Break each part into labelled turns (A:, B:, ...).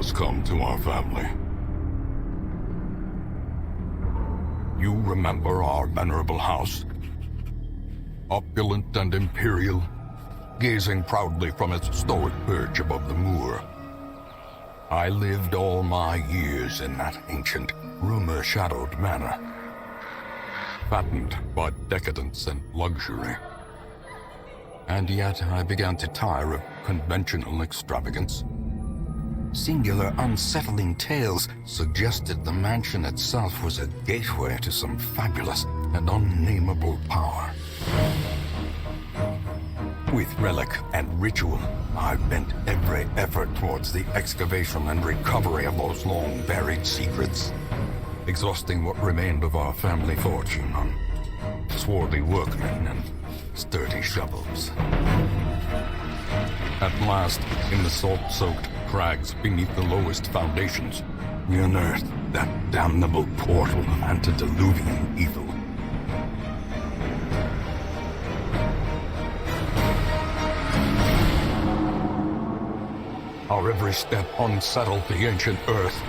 A: has come to our family. You remember our venerable house? Opulent and imperial, gazing proudly from its stoic perch above the moor. I lived all my years in that ancient, rumor-shadowed manor, fattened by decadence and luxury. And yet I began to tire of conventional extravagance. Singular, unsettling tales suggested the mansion itself was a gateway to some fabulous and unnameable power. With relic and ritual, I've bent every effort towards the excavation and recovery of those long-buried secrets, exhausting what remained of our family fortune on swarthy workmen and sturdy shovels. At last, in the salt-soaked crags beneath the lowest foundations, we unearthed that damnable portal of antediluvian evil. Our every step unsettled the ancient earth.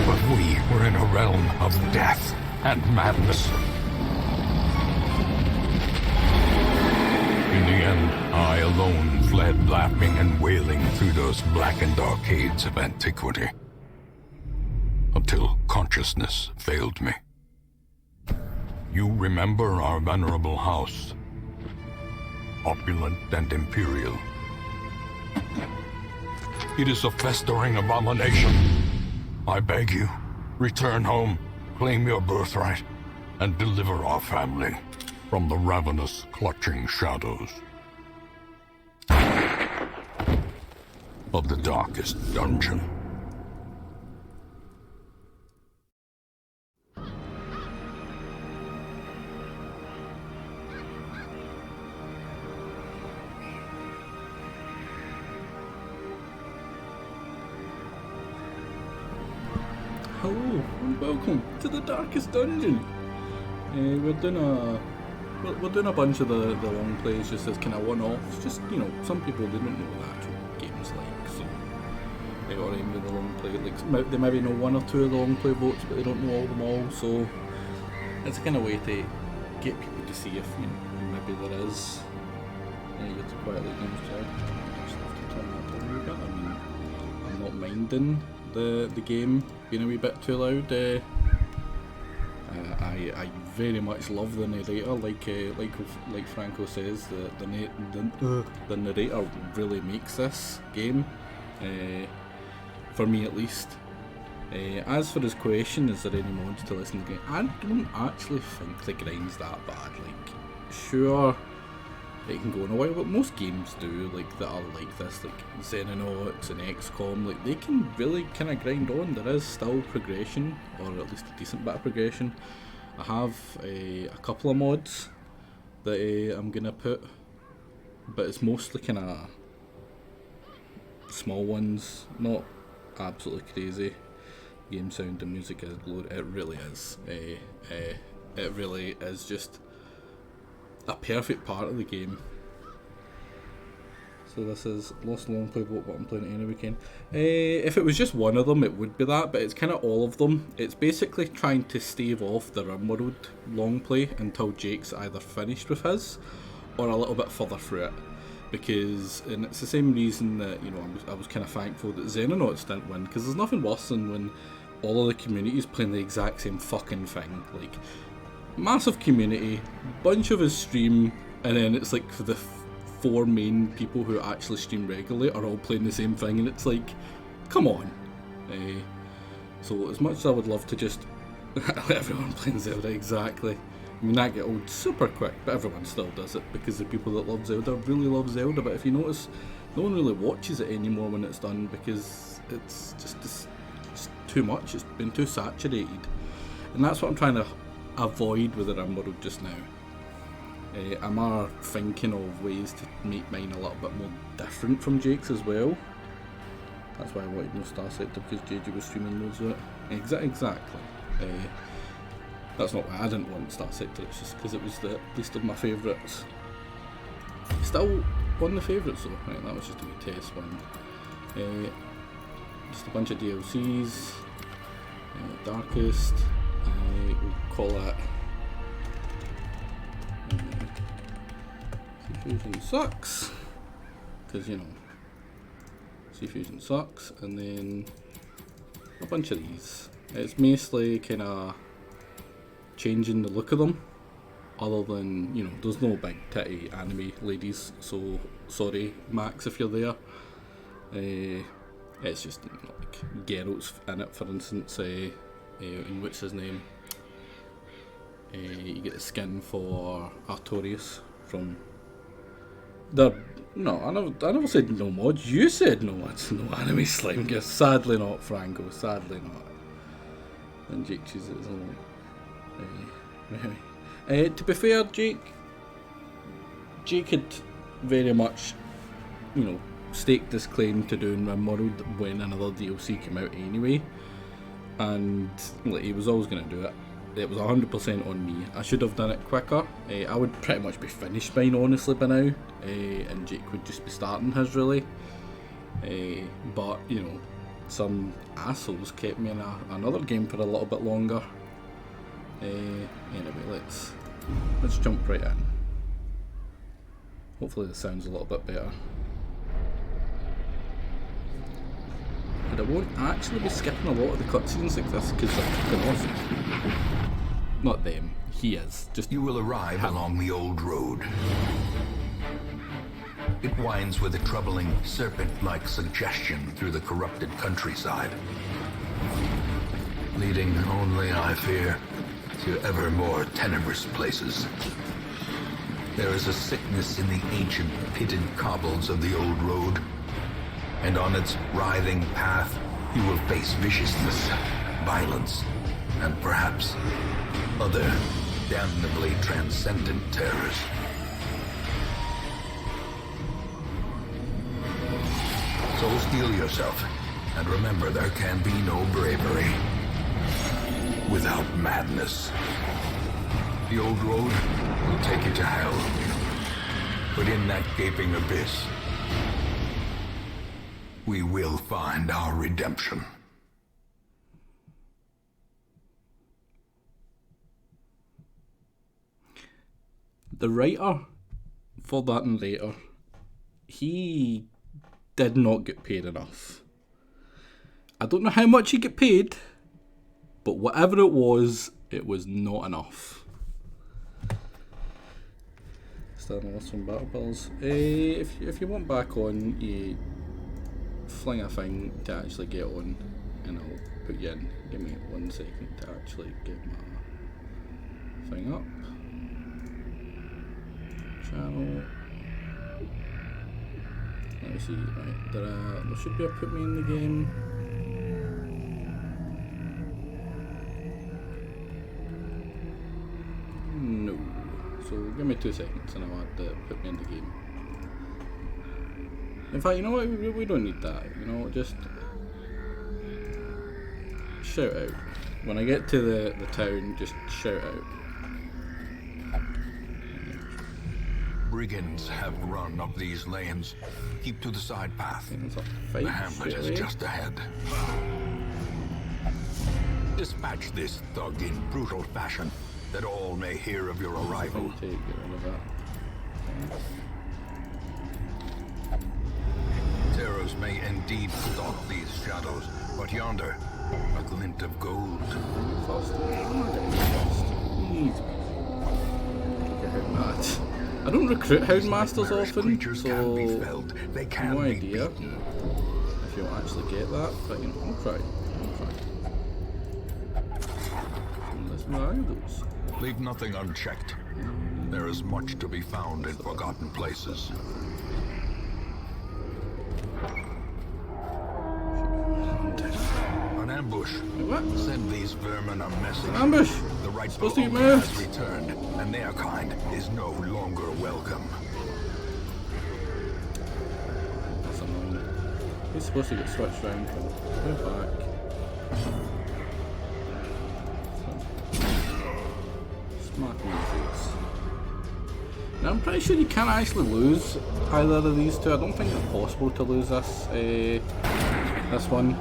A: But we were in a realm of death and madness. In the end, I alone fled laughing and wailing through those blackened arcades of antiquity, until consciousness failed me. You remember our venerable house, opulent and imperial. It is a festering abomination. I beg you, return home, claim your birthright, and deliver our family from the ravenous, clutching shadows of the darkest dungeon.
B: Hello and welcome to the darkest dungeon. We're doing a bunch of the long plays just as kind of one-offs. Just, you know, some people they don't know what the actual game's like, so or any of the long play, like they maybe know one or two of the long play votes, but they don't know all them all. So it's a kind of way to get people to see if, you know, maybe there is. You get to quietly games check. Just have to turn that down a wee bit. I mean, I'm not minding the game being a wee bit too loud. I very much love the narrator, like Franco says, the narrator really makes this game, for me at least. As for his question, is there any mods to listen to the game? I don't actually think the grind's that bad. Like, sure, it can go in a while, but most games do, like, that are like this, like Xenonauts and XCOM, like, they can really kind of grind on. There is still progression, or at least a decent bit of progression. I have a couple of mods that I'm going to put, but it's mostly kind of small ones, not absolutely crazy. Game sound and music is glorious. It really is. It really is just a perfect part of the game. So this is Lost Long Play Vote, but I'm playing it any weekend. If it was just one of them, it would be that, but it's kind of all of them. It's basically trying to stave off the RimWorld long play until Jake's either finished with his, or a little bit further through it. And it's the same reason that, you know, I was kind of thankful that Xenonauts didn't win, because there's nothing worse than when all of the communities playing the exact same fucking thing. Like, massive community, bunch of us stream, and then it's like for the four main people who actually stream regularly are all playing the same thing, and it's like, come on. So as much as I would love to just let everyone playing Zelda, exactly. I mean, that get old super quick, but everyone still does it because the people that love Zelda really love Zelda. But if you notice, no one really watches it anymore when it's done because it's just too much. It's been too saturated, and that's what I'm trying to avoid with the RimWorld just now. I'm thinking of ways to make mine a little bit more different from Jake's as well. That's why I wanted no Star Sector, because JJ was streaming loads of it. Exactly. That's not why I didn't want Star Sector, it's just because it was the least of my favourites. Still one of the favourites though, right, that was just a wee test one. just a bunch of DLCs. Darkest. We'll call that Sea Fusion sucks, because you know Sea Fusion sucks, and then a bunch of these. It's mostly kind of changing the look of them, other than, you know, there's no big titty anime ladies, so sorry Max if you're there. It's just, you know, like Geralt's in it, for instance, and what's his name? You get the skin for Artorias from the... No, I never said no mods. You said no mods. No anime slime gear. Sadly not, Franco. Sadly not. And Jake chooses his own. To be fair, Jake had very much, you know, staked his claim to doing RimWorld when another DLC came out anyway, and like, he was always going to do it. It was 100% on me. I should have done it quicker. I would pretty much be finished mine honestly by now, and Jake would just be starting his really. But you know, some assholes kept me in another game for a little bit longer. Anyway, let's jump right in. Hopefully the sound's a little bit better. And I won't actually be skipping a lot of the cutscenes like this because they're fucking awesome. Not them, he is. Just
A: you will arrive along the old road. It winds with a troubling serpent-like suggestion through the corrupted countryside, leading only, I fear, to ever more tenebrous places. There is a sickness in the ancient pitted cobbles of the old road, and on its writhing path you will face viciousness, violence, and perhaps other damnably transcendent terrors. So steel yourself, and remember there can be no bravery without madness. The old road will take you to hell, but in that gaping abyss, we will find our redemption.
B: The writer for that narrator, he did not get paid enough. I don't know how much he get paid, but whatever it was not enough. Starting with some battle pills. If you want back on, you fling a thing to actually get on, and I'll put you in. Give me 1 second to actually get my thing up. Channel. Let me see. Right, there should be a put me in the game. No. So give me 2 seconds and I'll add the put me in the game. In fact, you know what? We don't need that. You know, just shout out. When I get to the town, just shout out.
A: Brigands have run up these lanes. Keep to the side path.
B: Fight,
A: the hamlet is just ahead. Dispatch this thug in brutal fashion, that all may hear of your arrival.
B: Get rid of that.
A: Terrors may indeed stalk these shadows, but yonder, a glint of gold.
B: I don't recruit Houndmasters often,
A: Creatures
B: so
A: can be felled. They can
B: no
A: be
B: idea
A: beaten.
B: if you'll actually get that, but you know, I'll try. Let's ride those.
A: Leave nothing unchecked. There is much to be found in forgotten places. An ambush.
B: What?
A: Send these vermin a message.
B: An ambush?
A: The rightful
B: Supposed to get
A: owner
B: moved.
A: has returned, and their kind is no longer welcome.
B: That's annoying. He's supposed to get switched round. Go back. Smack me in the face. Now I'm pretty sure you can't actually lose either of these two. I don't think it's possible to lose this one.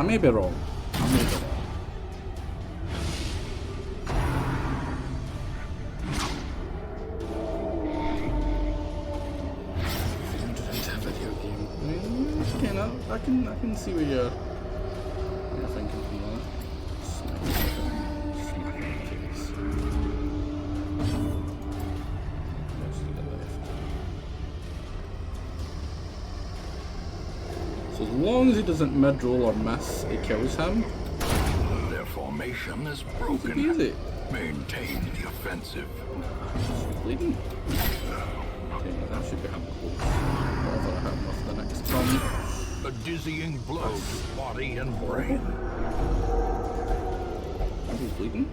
B: I may be wrong. I may be wrong. Video game. I can see where you're thinking from that. Smack in the face. Yes, to the left. So as long as he doesn't mid-roll or miss, it kills him.
A: Their formation is
B: Easy
A: broken.
B: peasy.
A: Maintain the offensive.
B: She's bleeding. Okay, that should be him close. Whatever I hit him with the next turn.
A: A dizzying blow to body and brain.
B: Is he bleeding?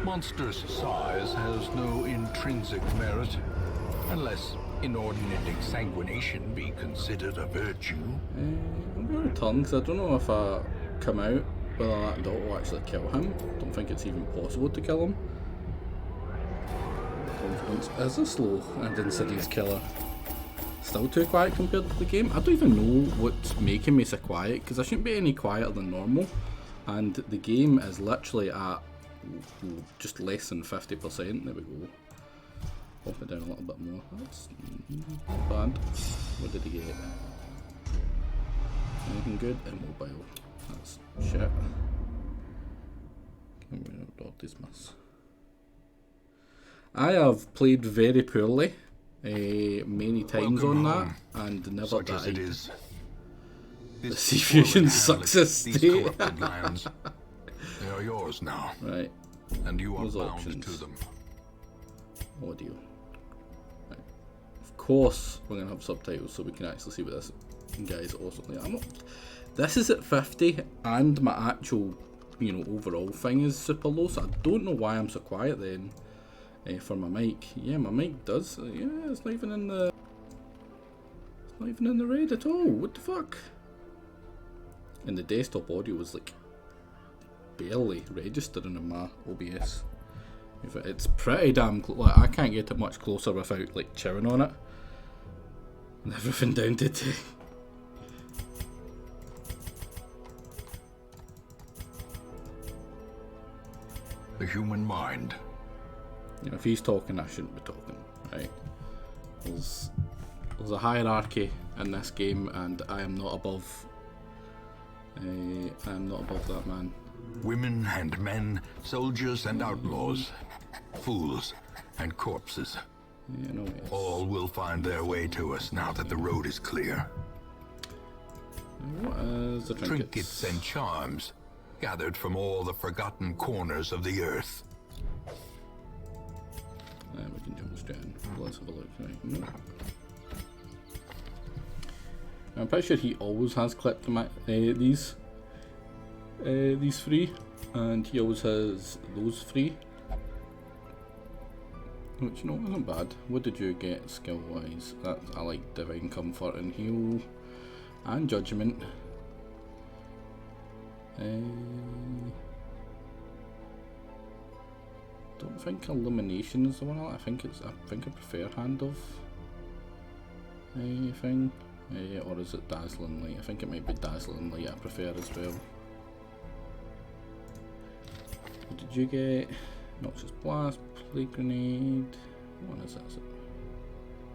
A: Monstrous size has no intrinsic merit, unless inordinate exsanguination be considered a virtue.
B: I'm going to return because I don't know if I come out whether that dot will actually kill him. Don't think it's even possible to kill him. Confidence is a slow and insidious killer. Still too quiet compared to the game. I don't even know what's making me so quiet because I shouldn't be any quieter than normal. And the game is literally at just less than 50%. There we go. Pop it down a little bit more. That's not bad. What did he get? Anything good? Immobile. That's shit. Can't remember what this miss. I have played very poorly many times
A: Welcome
B: on
A: home,
B: that and never
A: such as it
B: died.
A: is.
B: The
A: This
B: sea fusion
A: foreign
B: sucks
A: hamlet,
B: this
A: these
B: state.
A: corrupted lands, they are yours now,
B: Right,
A: and you are
B: Those
A: bound
B: options.
A: to them.
B: audio. Right. Of course, we're gonna have subtitles so we can actually see what this guy's awesome. I'm not, this is at 50, and my actual, overall thing is super low. So I don't know why I'm so quiet then. For my mic, yeah, my mic does. Yeah, it's not even in the. It's not even in the red at all. What the fuck? And the desktop audio was like barely registering in my OBS. It's pretty damn close. Like, I can't get it much closer without like chewing on it. And everything down to 10.
A: The human mind.
B: If he's talking, I shouldn't be talking, right? There's a hierarchy in this game, and I am not above. I am not above that man.
A: Women and men, soldiers and outlaws, fools and corpses.
B: Yeah, no, yes.
A: All will find their way to us now that the road is clear.
B: What is the
A: Trinkets and charms, gathered from all the forgotten corners of the earth.
B: We can jump straight in. Let's have a look. Right. No. I'm pretty sure he always has clipped these three, and he always has those three. Which, isn't bad. What did you get skill wise? I like Divine Comfort and Heal and Judgment. Don't think Illumination is the one I like. I think I prefer Hand of thing. Or is it Dazzling Light? I think it might be Dazzling Light I prefer as well. What did you get? Noxious Blast, Plague Grenade. What is it? Is it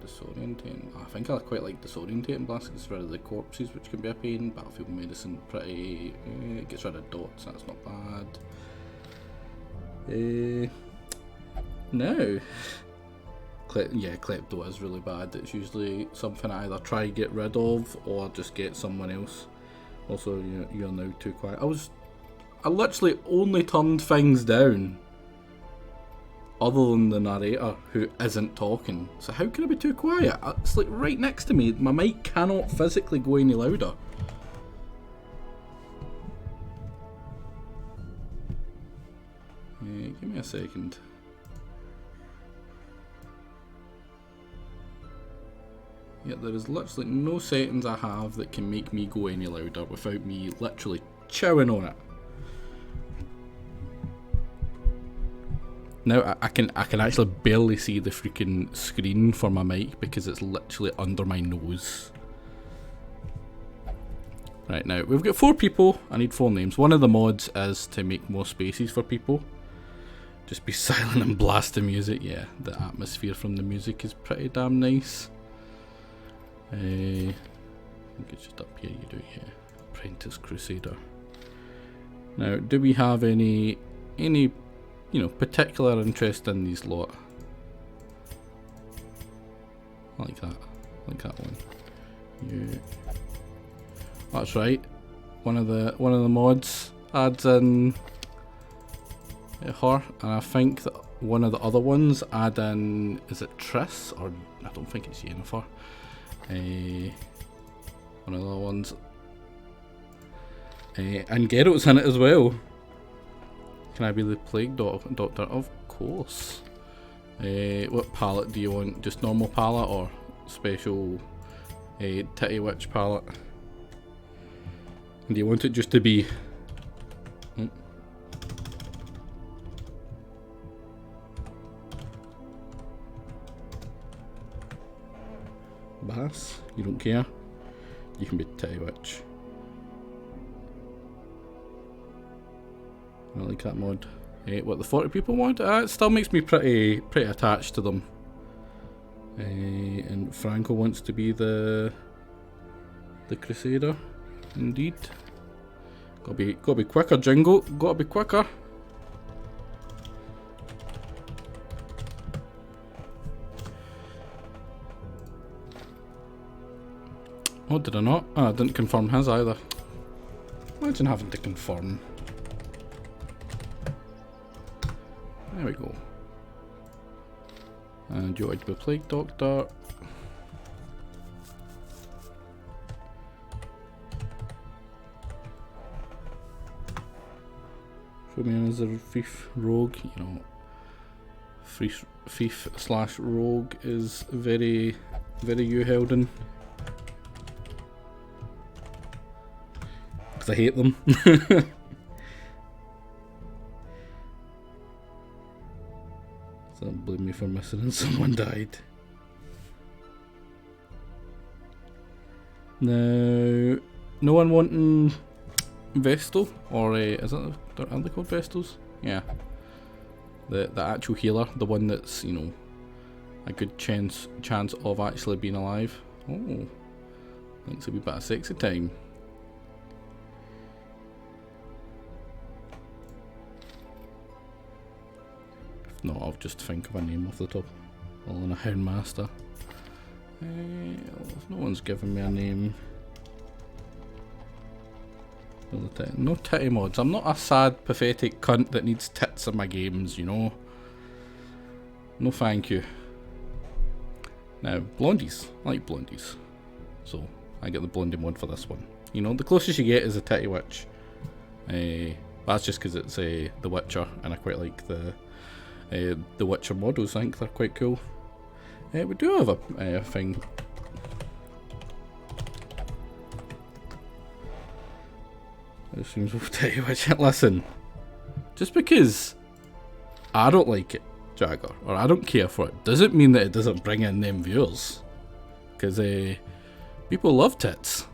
B: Disorientating? I think I quite like Disorientating Blast. It gets rid of the corpses, which can be a pain. Battlefield Medicine, pretty. It gets rid of dots, that's not bad. No. Klepto is really bad. It's usually something I either try to get rid of or just get someone else. Also, you're now too quiet. I literally only turned things down other than the narrator who isn't talking. So how can I be too quiet? It's like right next to me. My mic cannot physically go any louder. Give me a second. Yeah, there is literally no settings I have that can make me go any louder without me literally chowing on it. Now I can actually barely see the freaking screen for my mic because it's literally under my nose. Right, now we've got 4 people. I need 4 names. One of the mods is to make more spaces for people. Just be silent and blast the music. Yeah, the atmosphere from the music is pretty damn nice. I think it's just up here. You do it here. Apprentice Crusader. Now, do we have any particular interest in these lot? I like that. I like that one. You. That's right. One of the mods adds in her, and I think that one of the other ones add in, is it Triss, or I don't think it's Yennefer. One of the other ones. And Geralt's in it as well. Can I be the Plague Doctor? Of course. What palette do you want? Just normal palette or special Titty Witch palette? Do you want it just to be... Bass? You don't care? You can be Titty Witch. I like that mod. What, the 40 people mod? It still makes me pretty attached to them. And Franco wants to be the Crusader. Indeed. Gotta be quicker, Jingle. Gotta be quicker. Oh, did I not? Oh, I didn't confirm his either. Imagine having to confirm. There we go. And you like to be Plague Doctor. Show me as a thief rogue, you know. Thief / rogue is very you Helden. Because I hate them. So don't blame me for missing and someone died. Now, no one wanting Vestal, or is it, are they called Vestals? Yeah. The actual healer, the one that's, you know, a good chance of actually being alive. Oh, thanks a wee bit of sexy time. If not, I'll just think of a name off the top. All in a Houndmaster. If no one's given me a name. No titty mods. I'm not a sad, pathetic cunt that needs tits in my games, you know. No thank you. Now, blondies. I like blondies. So, I get the blondie mod for this one. You know, the closest you get is a titty witch. That's just because it's The Witcher, and I quite like the Witcher models. I think they're quite cool. We do have a thing. It seems we'll tell you which. Listen, just because I don't like it, Jagger, or I don't care for it, doesn't mean that it doesn't bring in them viewers. Because people love tits.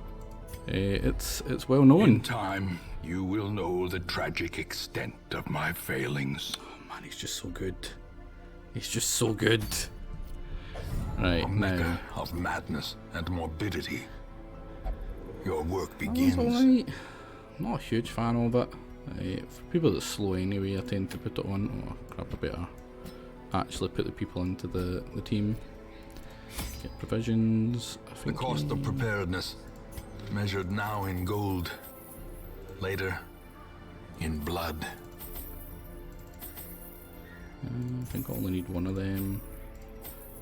B: It's well known.
A: In time, you will know the tragic extent of my failings.
B: Oh man, he's just so good. He's just so good. Right,
A: a
B: now.
A: mecca of madness and morbidity. Your work begins.
B: Alright. I'm not a huge fan of it. For people that slow anyway, I tend to put it on. Oh crap, I better actually put the people into the team. Get provisions. I think
A: the cost of preparedness, measured now in gold, later in blood.
B: I think I only need one of them.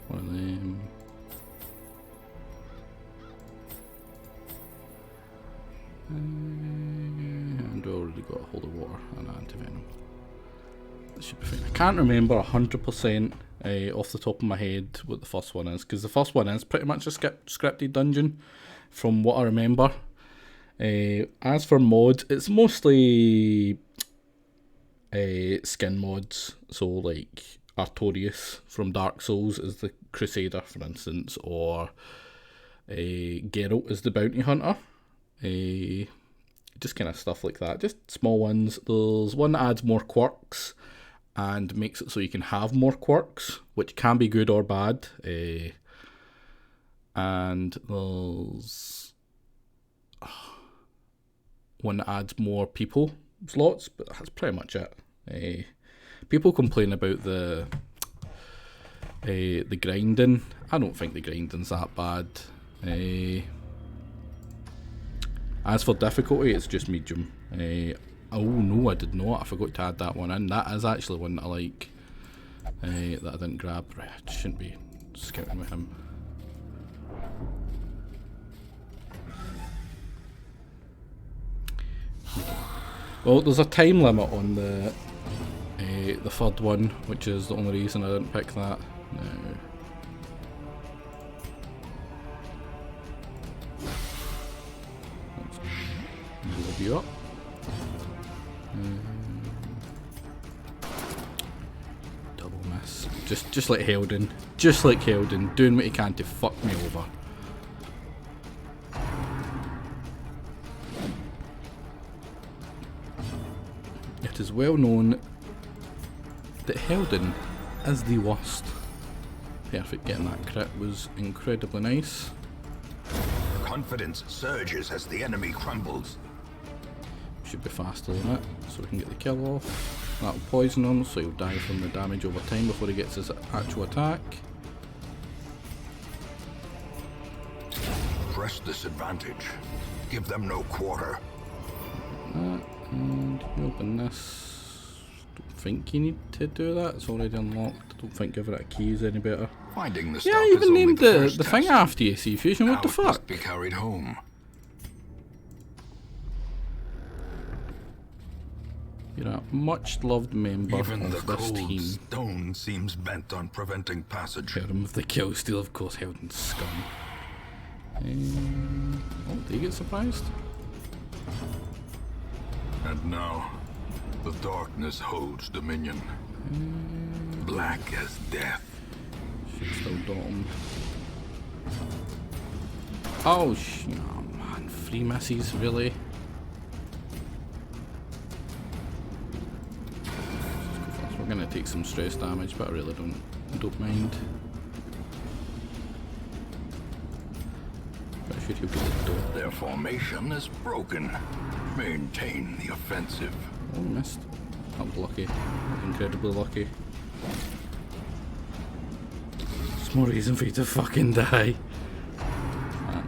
B: One of them. And we already got a hold of water and antivenom. That should be fine. I can't remember 100% off the top of my head what the first one is, because the first one is pretty much a scripted dungeon from what I remember. As for mods, it's mostly skin mods. So like Artorias from Dark Souls is the Crusader, for instance, or Geralt is the Bounty Hunter. Just kind of stuff like that. Just small ones. There's one that adds more quirks and makes it so you can have more quirks, which can be good or bad. And there's one that adds more people slots, but that's pretty much it. People complain about the grinding. I don't think the grinding's that bad. As for difficulty, it's just medium. Oh no, I did not. I forgot to add that one in. That is actually one that I like. That I didn't grab. Right, I shouldn't be scouting with him. Well, there's a time limit on the third one, which is the only reason I didn't pick that. No. Let's you up. Double miss. Just like Helden. Just like Helden, doing what he can to fuck me over. It is well known that Helden is the worst. Perfect, getting that crit was incredibly nice.
A: Confidence surges as the enemy crumbles.
B: Should be faster than it, so we can get the kill off. That'll poison him, so he'll die from the damage over time before he gets his actual attack.
A: Press this advantage. Give them no quarter.
B: And you open this. Don't think you need to do that. It's already unlocked. I don't think giving it a key is any better.
A: Finding the
B: Yeah, I even named the thing after you. See fusion. What the fuck?
A: Must be carried home.
B: You're a much loved member
A: Even the
B: of this
A: cold
B: team.
A: stone seems bent on preventing passage.
B: Remove the kill steal, of course, Helden scum. Oh, did you get surprised?
A: And now, the darkness holds dominion. Black as death.
B: Should still dot him. Oh, oh man, 3 misses, really? We're gonna take some stress damage, but I really don't mind. But I should heal the door.
A: Their formation is broken. Maintain the offensive.
B: Oh, missed. That was lucky. Incredibly lucky. There's more reason for you to fucking die. Man,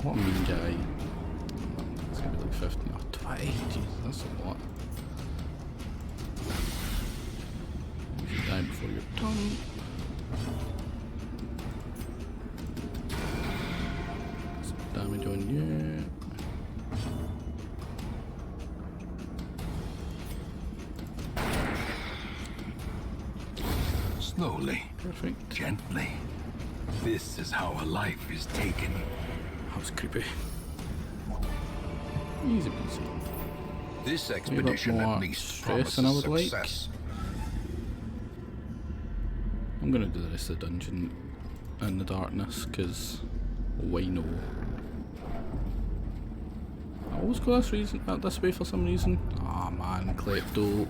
B: what a mean guy. It's gonna be like 15 or 20. Jesus, that's a lot. You should die before your turn. Some damage on you.
A: Slowly.
B: Perfect.
A: Gently. This is how a life is taken.
B: That was creepy. Easy peasy.
A: This expedition
B: more
A: at least
B: stress
A: promises
B: than I would like.
A: success.
B: I'm gonna do the rest of the dungeon in the darkness, because why no? I always go this way for some reason. Ah man, Klepto.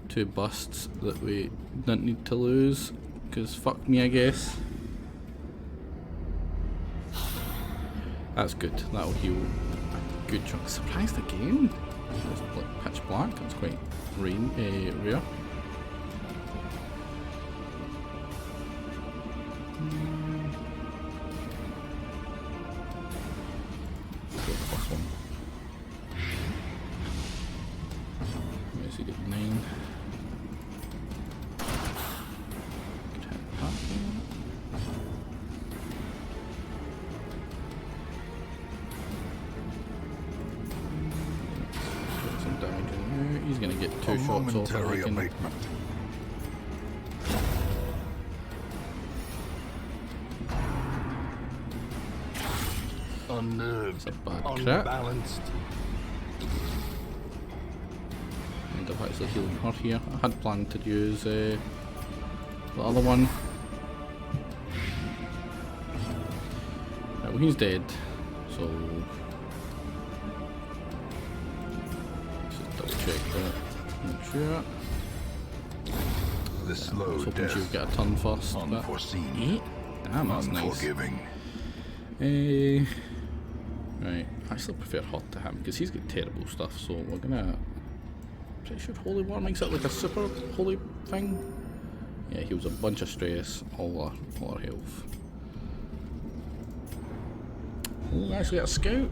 B: 2 busts that we didn't need to lose, because fuck me, I guess. That's good, that'll heal a good chunk. Surprised again? It's like pitch black, that's quite rare. Go the first one. Where's he get 9? Could hit that one. Get some damage in here. He's gonna get 2
A: A
B: shots off.
A: momentary
B: I reckon.
A: abatement.
B: It's
A: Unnerved,
B: a bad crit.
A: unbalanced.
B: of actually healing her here. I had planned to use the other one. Right, well he's dead, so let's just double check that. Make sure.
A: The
B: I
A: slow
B: was hoping she would
A: death,
B: get a turn first, but
A: unforeseen,
B: damn, that's nice.
A: unforgiving.
B: Right, I still prefer hot to him because he's got terrible stuff. So we're gonna. Pretty sure holy war makes it like a super holy thing. Yeah, he was a bunch of stress, all our health. Oh, actually got a scout.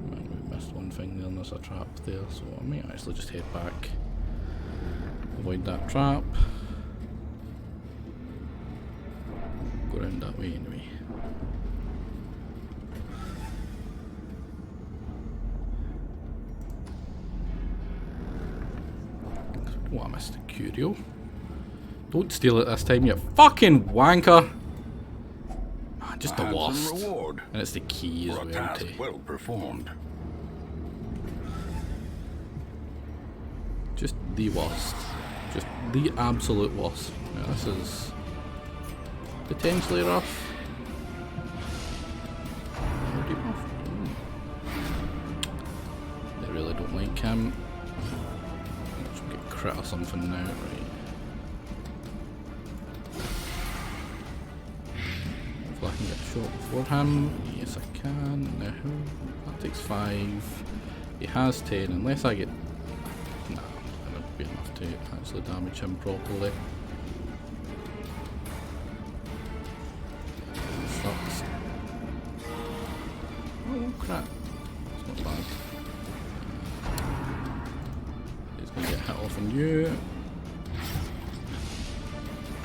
B: Man, we missed one thing there, and there's a trap there, so I might actually just head back, avoid that trap. Go around that way anyway. Oh, I missed the curio. Don't steal it this time, you fucking wanker! Man, just the worst.
A: Reward
B: And it's the key as
A: for a
B: well
A: task
B: to...
A: well performed.
B: Just the worst. Just the absolute worst. Now this is potentially rough. They really don't like him. Should get crit or something now, right? Hopefully I can get a shot before him. Yes I can. Now that takes 5. He has 10 unless I get... Nah, that would be enough to actually damage him properly. Sucks. Oh crap. It's not bad. He's gonna get hit off on you.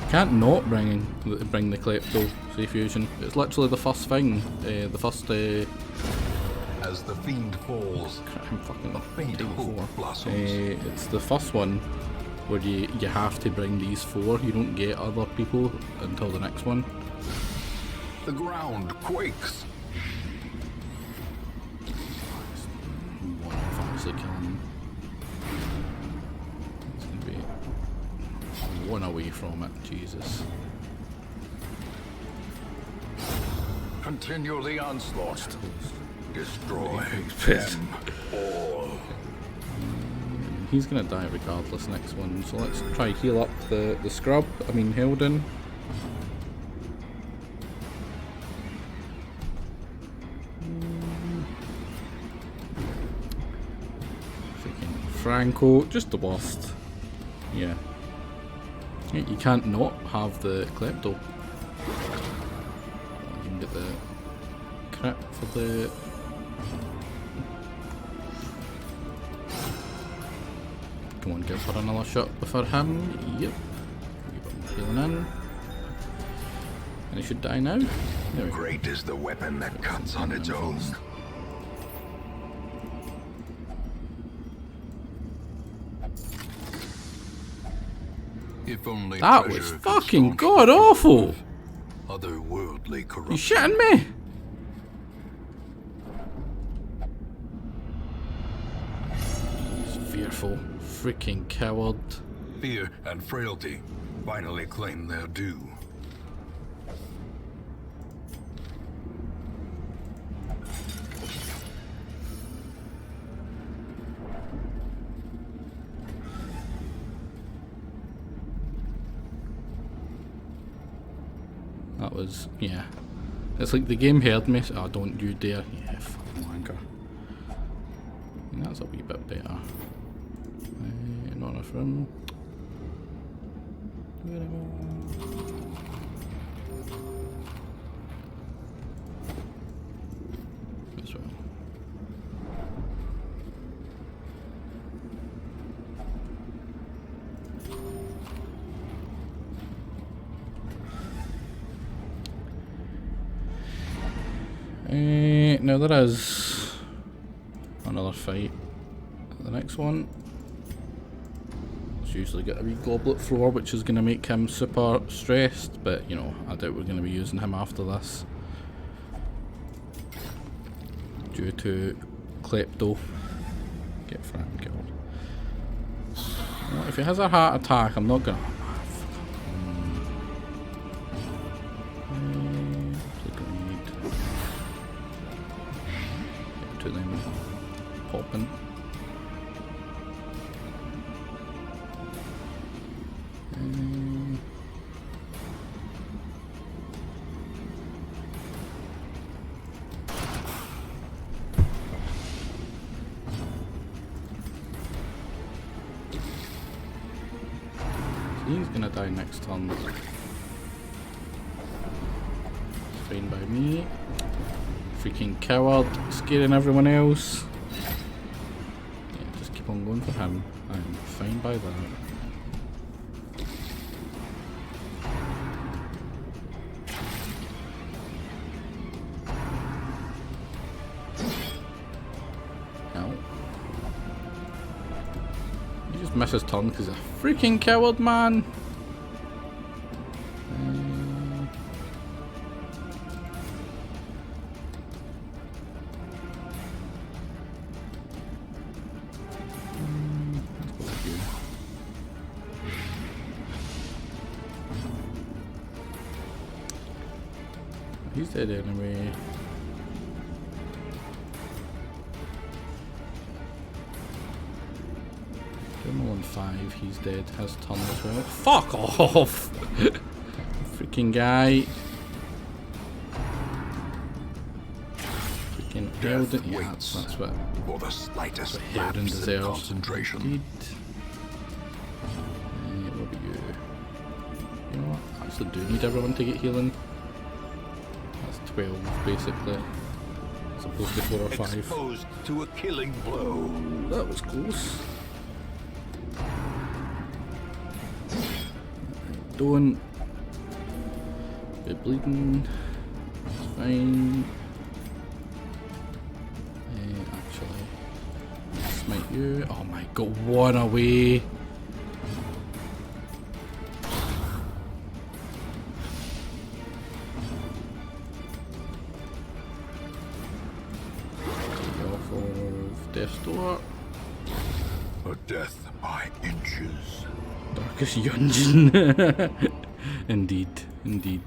B: Can't not bring the Klepto Sea Fusion. It's literally the first thing. The first
A: As the fiend falls,
B: I'm fucking
A: a faint hope blossoms.
B: it's the first one where you have to bring these 4. You don't get other people until the next one.
A: The ground quakes.
B: One off actually kill him. It's gonna be one away from it, Jesus.
A: Continue the onslaught. Destroy
B: Pissed.
A: them all.
B: He's gonna die regardless next one, so let's try heal up the scrub, Helden. Freaking Franco, just the worst. Yeah. You can't not have the Klepto. You can get the crit for the... Come on, give her another shot before him. Yep. Healing in. And he should die now. There we go.
A: Great is the weapon that cuts on its own. If only
B: That was
A: treasure could
B: fucking
A: staunch
B: god awful!
A: otherworldly
B: You
A: corruption.
B: shitting me? He's fearful. Freaking coward.
A: Fear and frailty finally claim their due.
B: That was, yeah. It's like the game heard me. Oh, don't you dare. Yeah, fucking wanker. And that's a wee bit better. Not enough room. Where do I go? This way. Now there is another fight. The next one. It's usually got a wee goblet floor, which is going to make him super stressed, but you know, I doubt we're going to be using him after this. Due to Klepto. get Fran killed. Well, if he has a heart attack, I'm not gonna. To them popping. He's gonna die next turn. Fine by me. Freaking coward, scaring everyone else. Yeah, just keep on going for him. I'm fine by that. Hell. He just misses his turn because he's a freaking coward, man. He's dead anyway. Criminal on 5, he's dead. Has turn as well. Fuck off! Freaking guy. Freaking Eldon. Yeah, that's what.
A: For the slightest
B: Eldon
A: lapse in
B: deserves.
A: concentration.
B: Indeed. What about you? You know what? I actually do need everyone to get healing. 12 basically, as opposed to 4 or 5.
A: Exposed to a killing blow.
B: That was close. Don't be bleeding. It's fine. Actually, smite you. Oh my god, one away. Death's door.
A: A death by inches.
B: Darkest dungeon. Indeed, indeed.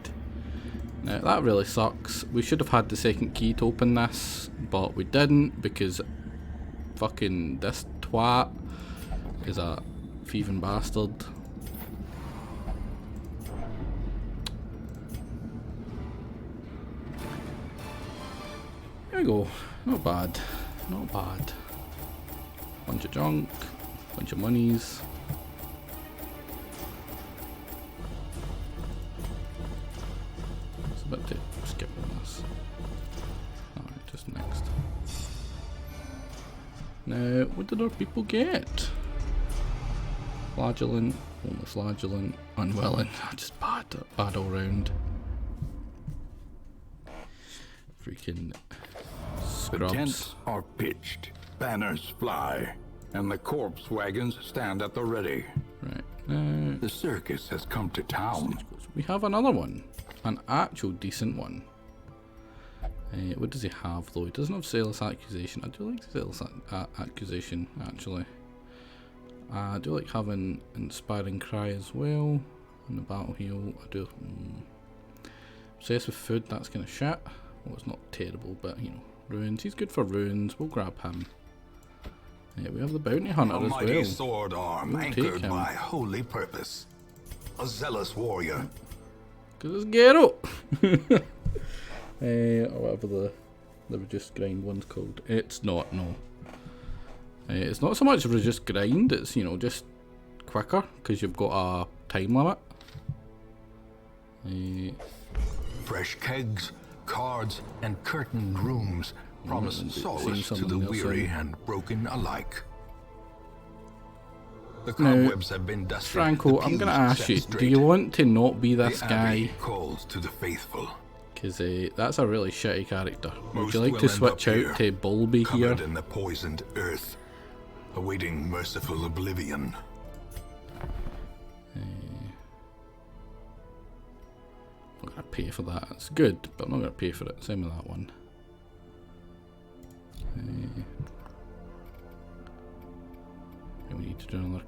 B: Now that really sucks. We should have had the second key to open this, but we didn't because fucking this twat is a thieving bastard. There we go. Not bad. Not bad. Bunch of junk, bunch of monies. It's a bit to skip on this. Alright, just next. Now, what did our people get? Flagellant, almost flagellant, unwilling, just bad all round. Freaking
A: The
B: scrubs.
A: tents are pitched, banners fly, and the corpse wagons stand at the ready.
B: Right, now
A: The circus has come to town.
B: we have another one. An actual decent one. What does he have though? He doesn't have Zealous Accusation. I do like Zealous Accusation actually. I do like having Inspiring Cry as well. And the Battle Heal. I do. Obsessed with Food, that's kind of shit. Well, it's not terrible, but you know. Ruins, he's good for ruins. We'll grab him. Yeah, we have the Bounty Hunter
A: A
B: as
A: mighty
B: well.
A: sword arm
B: We'll take
A: anchored
B: him.
A: by holy purpose. A zealous warrior.
B: Because it's Gero! Or whatever the reduced grind one's called. It's not, no. It's not so much reduced grind, it's, you know, just quicker, because you've got a time limit.
A: Fresh kegs, cards, and curtained rooms promise solace to the weary and broken alike. The cobwebs have been dusted.
B: Franco, I'm going to ask you, do you want to not be this guy?
A: Calls to the faithful.
B: Because that's a really shitty character. Would
A: Most
B: you like
A: will
B: to
A: end
B: switch
A: up
B: out to Bulby here?
A: Covered in the poisoned earth, awaiting merciful oblivion.
B: I'm not going to pay for that. It's good, but I'm not going to pay for it. Same with that one.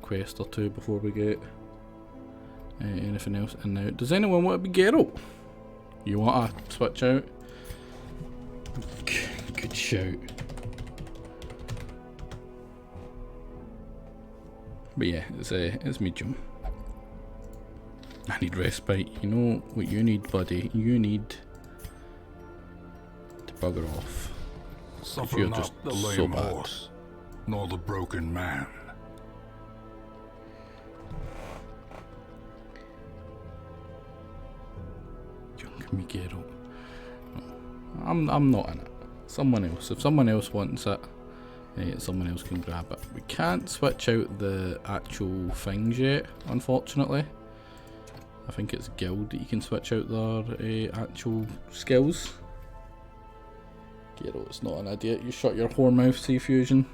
B: quest or two before we get anything else. And now, does anyone want to be Geralt? You want to switch out? Good shout. But yeah, it's medium. I need respite. You know what you need, buddy? You need to bugger off.
A: Suffer
B: You're
A: not
B: just
A: the
B: so
A: lame
B: bad.
A: horse, nor the broken man.
B: Young Miguel. I'm not in it. Someone else. If someone else wants it, someone else can grab it. We can't switch out the actual things yet, unfortunately. I think it's guild that you can switch out their actual skills. Geralt's not an idiot. You shut your whore mouth, Sea Fusion.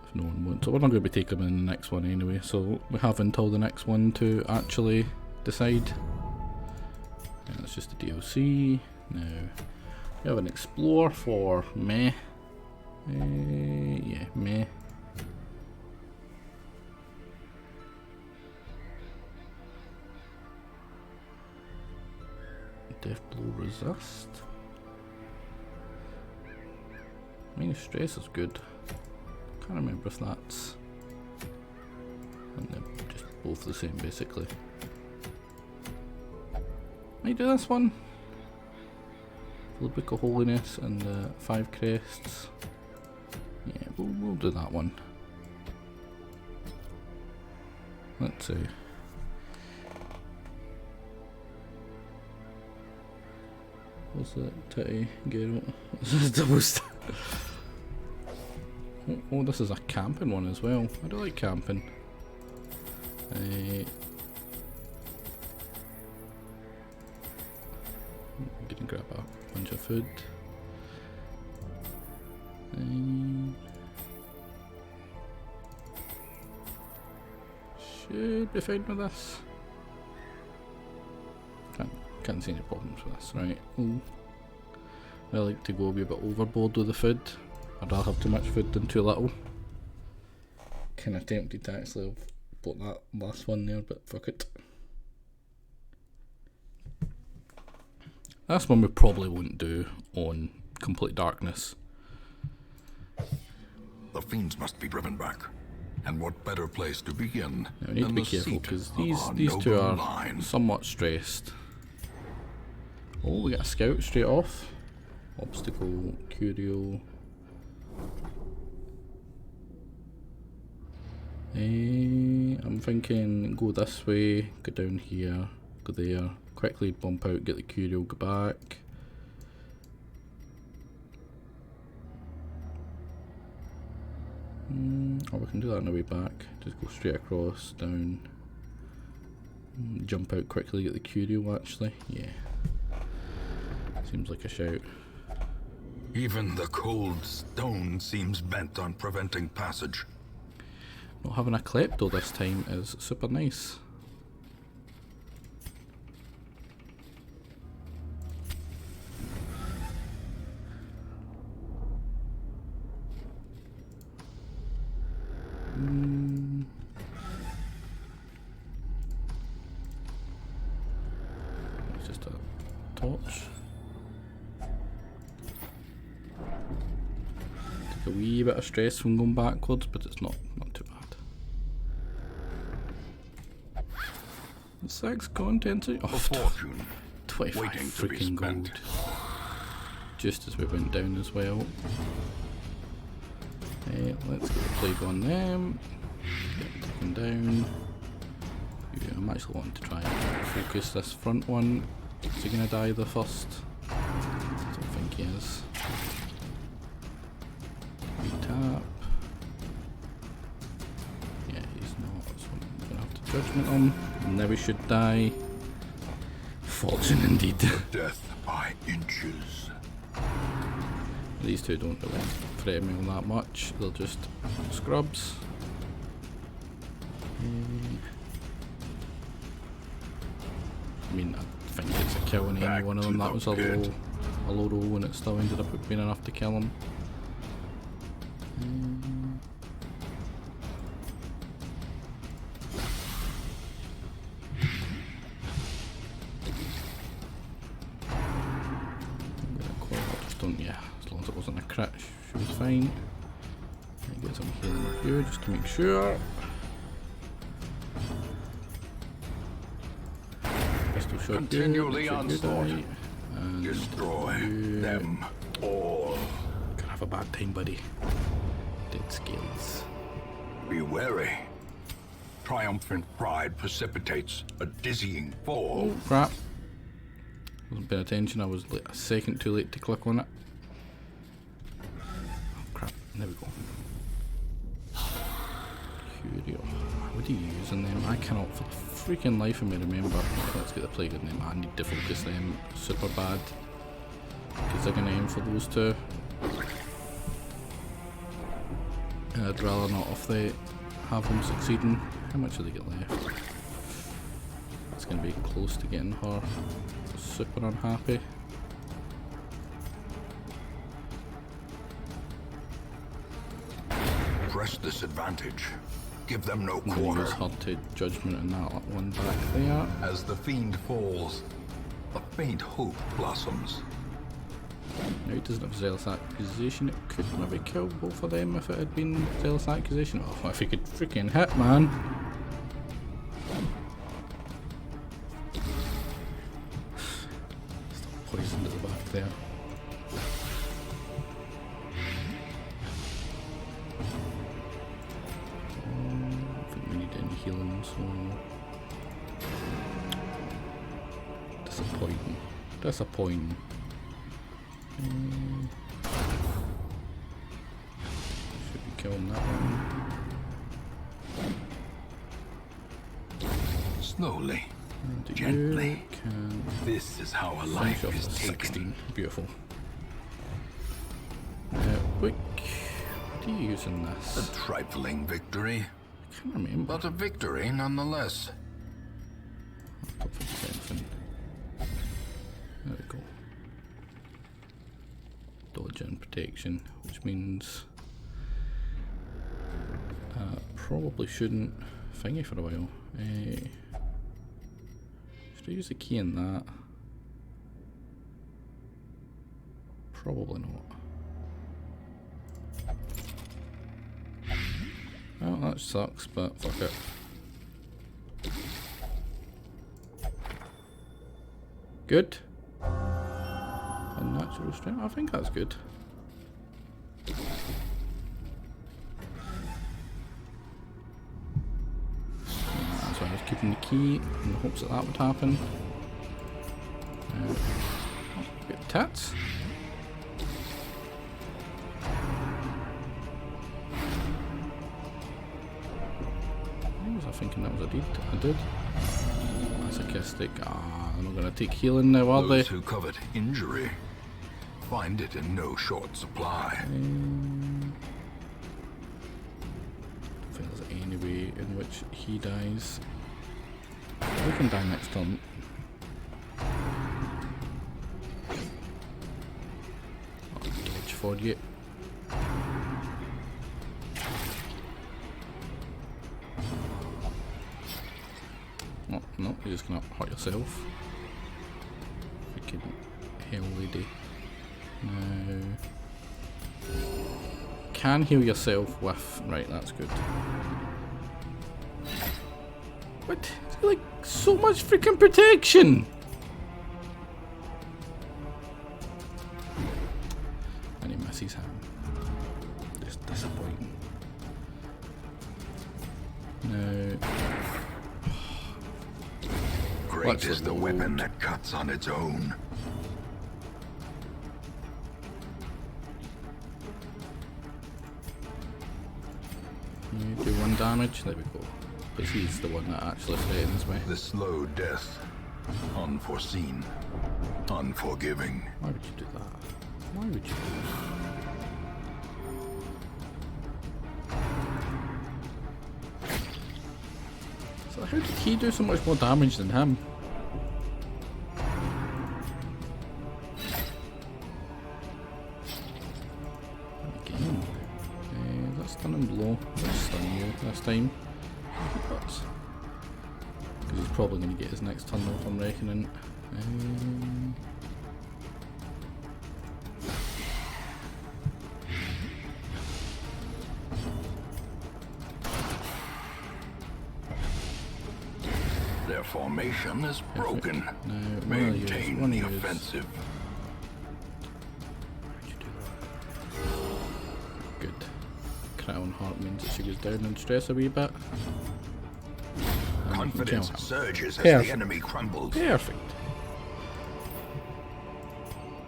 B: If no one wants, so we're not going to be taking them in the next one anyway. So we have until the next one to actually decide. And that's just the DLC. Now we have an explore for meh. Yeah, meh. Death blow resist. I mean, stress is good. Can't remember if that's. And they're just both the same, basically. Might do this one. For the Book of Holiness and the 5 crests. Yeah, we'll do that one. Let's see. What's that? Titty, Geralt. This is the most. Oh, this is a camping one as well. I do like camping. I'm gonna grab a bunch of food. Should be fine with this. Can't see any problems with this, right? Ooh. I like to go a wee bit overboard with the food. I'd rather have too much food than too little. Kinda tempted to actually have bought that last one there, but fuck it. This one we probably won't do on Complete Darkness.
A: The fiends must be driven back. And what better place to begin
B: Now we need to
A: than
B: be
A: the
B: careful
A: seat
B: because
A: of
B: these
A: our
B: two
A: noble
B: are
A: line?
B: somewhat stressed. Oh, we got a scout straight off. Obstacle, curio. I'm thinking go this way, go down here, go there, quickly bump out, get the curio, go back. Or we can do that on the way back. Just go straight across, down, jump out quickly, get the curio actually. Yeah. Seems like a shout.
A: Even the cold stone seems bent on preventing passage.
B: Not having a klepto this time is super nice. It's just a torch. Take a wee bit of stress from going backwards, but it's not too bad. 6 contents
A: A
B: of
A: fortune
B: 25
A: waiting to be
B: freaking
A: spent.
B: gold. Just as we went down as well. Let's get the plague on them. Get taken down. Yeah, I'm actually wanting to try and focus this front one. Is he gonna die the first? I don't think he is. Tap. Yeah, he's not, so I'm gonna have to judgment him. Now he should die. Fortune indeed.
A: Death by inches.
B: These two don't really threaten me all that much, they're just scrubs. I mean, I think it's a kill on any
A: Back
B: one of
A: to
B: them.
A: the
B: That was a
A: pit.
B: low roll and it still ended up being enough to kill him. crit should be fine. Get some healing of you just to make sure. Pistol shot
A: Continue the
B: you,
A: onslaught. Destroy them all.
B: Gonna have a bad time, buddy. Dead scales.
A: Be wary. Triumphant pride precipitates a dizzying fall.
B: Oh crap. Wasn't paying attention, I was like a second too late to click on it. Oh crap, there we go. Curio. What are you using them? I cannot for the freaking life of me remember. Let's get the plague in them. I need to focus them super bad. Because they're gonna aim for those two. And I'd rather not if they have them succeeding. How much do they get left? It's gonna be close to getting her super unhappy.
A: Press this advantage. Give them no
B: I'm gonna
A: quarter.
B: use her to judgment on that one back there.
A: As the fiend falls, a faint hope blossoms.
B: Now he doesn't have zealous accusation. It could maybe kill both of them if it had been zealous accusation. Oh, if he could freaking hit, man. Still poisoned at the back there. I don't think we need any healing, so disappointing. Disappointing. Should be killing that one.
A: Slowly,
B: And
A: gently.
B: you can
A: This is how a
B: finish
A: life
B: off
A: is
B: the
A: taken.
B: 16. Beautiful. Quick. What are you using
A: A
B: this?
A: trifling victory,
B: I can't remember.
A: but a victory nonetheless.
B: Top 57. There we go. Dodge and protection, which means probably shouldn't thingy for a while. Should I use the key in that? Probably not. Well, that sucks, but fuck it. Good. Unnatural strength. I think that's good. So I was keeping the key in the hopes that that would happen. Bit tats. What was I thinking that was a deed? I did. Masochistic. Ah, they're not going to take healing now, are they?
A: Those who covet injury find it in no short supply.
B: I don't think there's any way in which he dies. We can die next turn. Oh, dodge for you. Oh, no, you're just gonna hurt yourself. Freaking hell lady. Now, can heal yourself with... Right, that's good. What? It's got, like, so much freaking protection! And he misses him. Just disappointing. Now...
A: Great
B: Let's
A: is the
B: load.
A: weapon that cuts on its own.
B: You do 1 damage, there we go. Because he's the one that actually threatens me.
A: The slow death, unforeseen, unforgiving.
B: Why would you do that? Why would you do that? So how did he do so much more damage than him? Again. That's stun him blow. Let's stun you this time. Because he's probably going to get his next turn off, I'm reckoning.
A: Their formation is broken.
B: Now,
A: Maintain the offensive.
B: Good. Crown heart means that she goes down in stress a wee bit.
A: Confidence surges as
B: Perfect.
A: the enemy crumbles.
B: Perfect.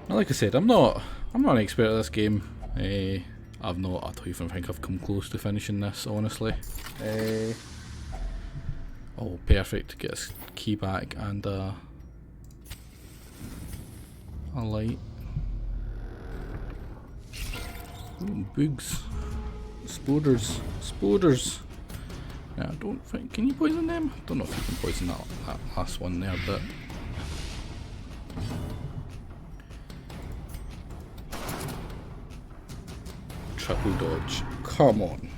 B: Now, like I said, I'm not an expert at this game. I don't even think I've come close to finishing this, honestly. Oh, perfect. Get his key back and a light. Ooh, boogs. Spoders. Yeah, I don't think. Can you poison them? Don't know if you can poison that last one there, but. Triple dodge. Come on.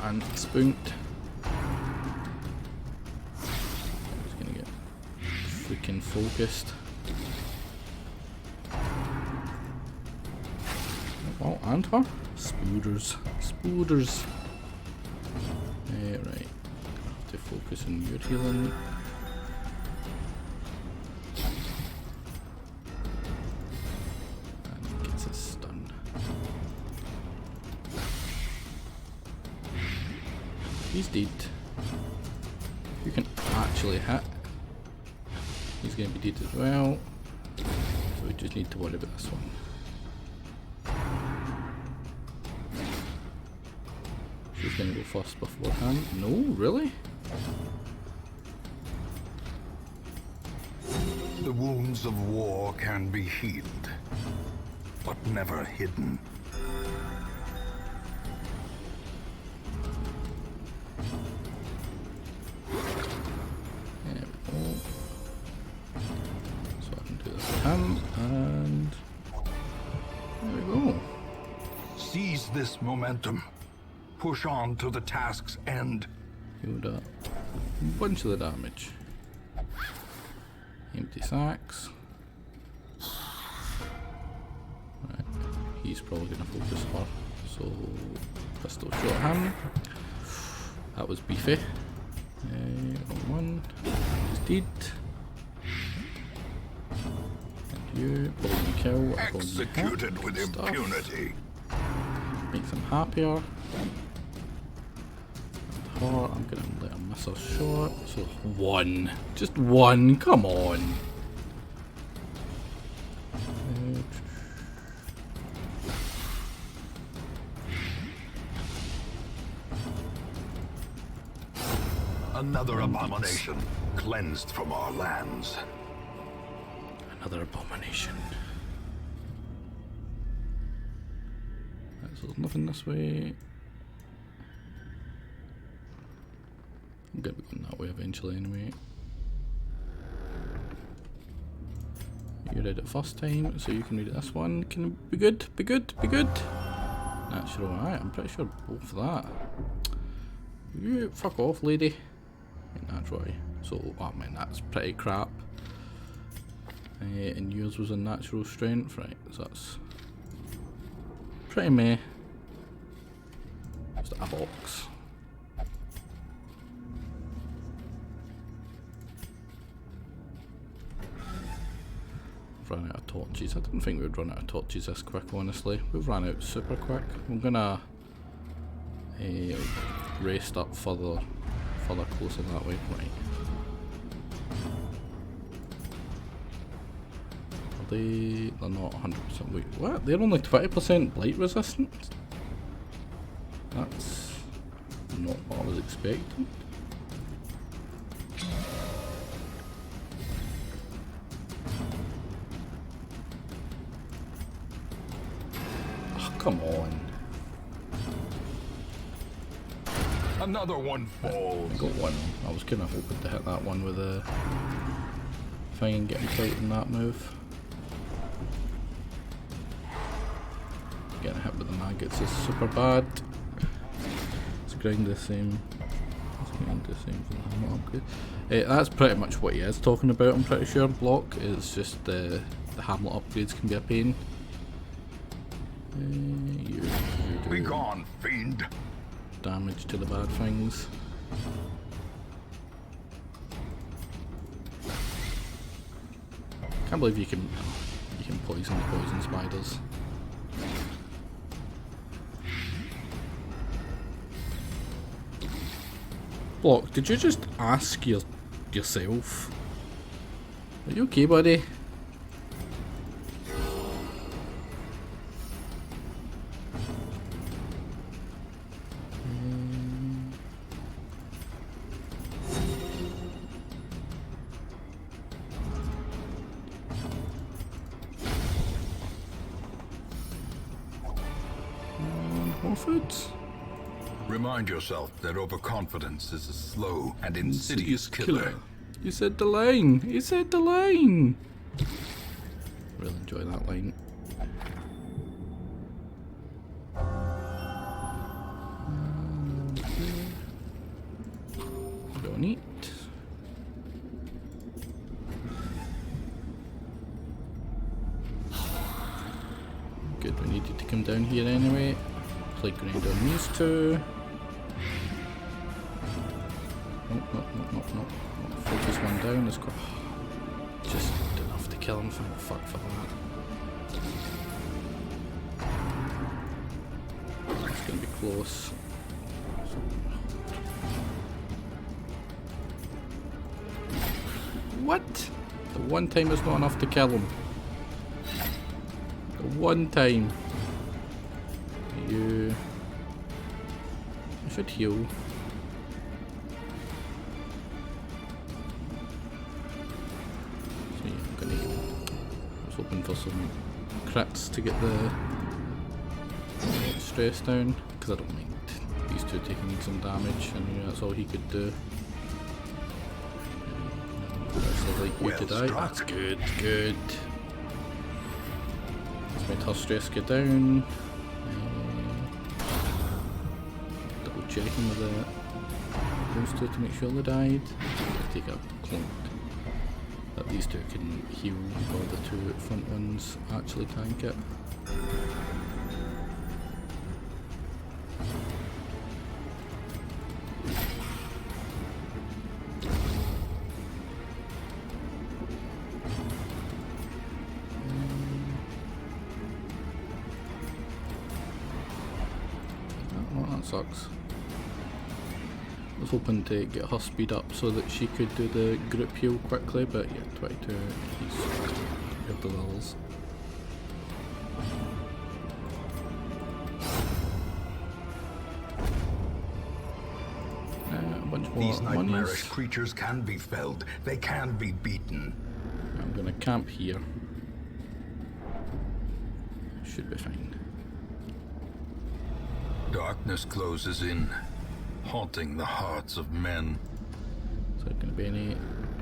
B: And spunked. Just gonna get freaking focused. Oh, and her? Spooders. Right. Have to focus on your healing. And gets a stun. He's dead. You can actually hit. He's going to be dead as well. So we just need to worry about this one. She's going to go first beforehand. No, really?
A: The wounds of war can be healed, but never hidden.
B: There we go. So I can do this with him, and there we go.
A: Seize this momentum. Push on to the task's end.
B: Healed up a bunch of the damage. Empty sacks. Right. He's probably going to focus her. So, pistol shot him. That was beefy. Wrong one. He's dead. And you, probably kill.
A: Executed with impunity.
B: Makes him happier. And her, I'm going to let him miss a shot. So, one. Just one. Come on.
A: Another abomination cleansed from our lands.
B: Another abomination. Right, so there's nothing this way. I'm gonna be going that way eventually anyway. You read it first time, so you can read it this one. Can it be good? Be good? Be good? Natural, right, I'm pretty sure both that. You fuck off, lady. Natural. So, I mean, that's pretty crap. And yours was a natural strength, right? So that's pretty meh. Just a box. Run out of torches. I didn't think we'd run out of torches this quick, honestly. We've run out super quick. I'm gonna rest up further closer that way. Right. They're not 100%. Wait, what? They're only 20% blight resistant? That's not what I was expecting. Oh, come on.
A: Another one falls.
B: I got one. I was kind of hoping to hit that one with a thing and get tight in that move. Getting hit with the maggots is super bad. Let's grind the same. Let's grind the same for the hammer upgrade. That's pretty much what he is talking about, I'm pretty sure. Block is just the Hamlet upgrades can be a pain.
A: Be gone, fiend.
B: Damage to the bad things. Can't believe you can poison spiders. Block, did you just ask yourself? Are you okay, buddy? More food.
A: Remind yourself that overconfidence is a slow and insidious killer.
B: You said the line. You said the line. Really enjoy that line. Don't eat. Good, we needed to come down here anyway. Play grind on these two. Nope. Focus one down. Let's go. Just enough to kill him. Thank fuck for that. It's gonna be close. What? The one time is not enough to kill him. The one time. You should heal. See, I'm gonna heal. I was hoping for some crits to get the stress down, because I don't mind these two taking some damage, and that's all he could do. That's like you to die. That's good, good. Let's make her stress go down. Checking with those two to make sure they died. Take a point that these two can heal before the two front ones actually tank it. Oh, that sucks. I was hoping to get her speed up so that she could do the group heal quickly, but yeah, 22, he's got the levels. A bunch more
A: These nightmarish
B: monies.
A: creatures can be felled. They can be beaten.
B: I'm gonna camp here. Should be fine.
A: Darkness closes in, haunting the hearts of men.
B: Is there going to be any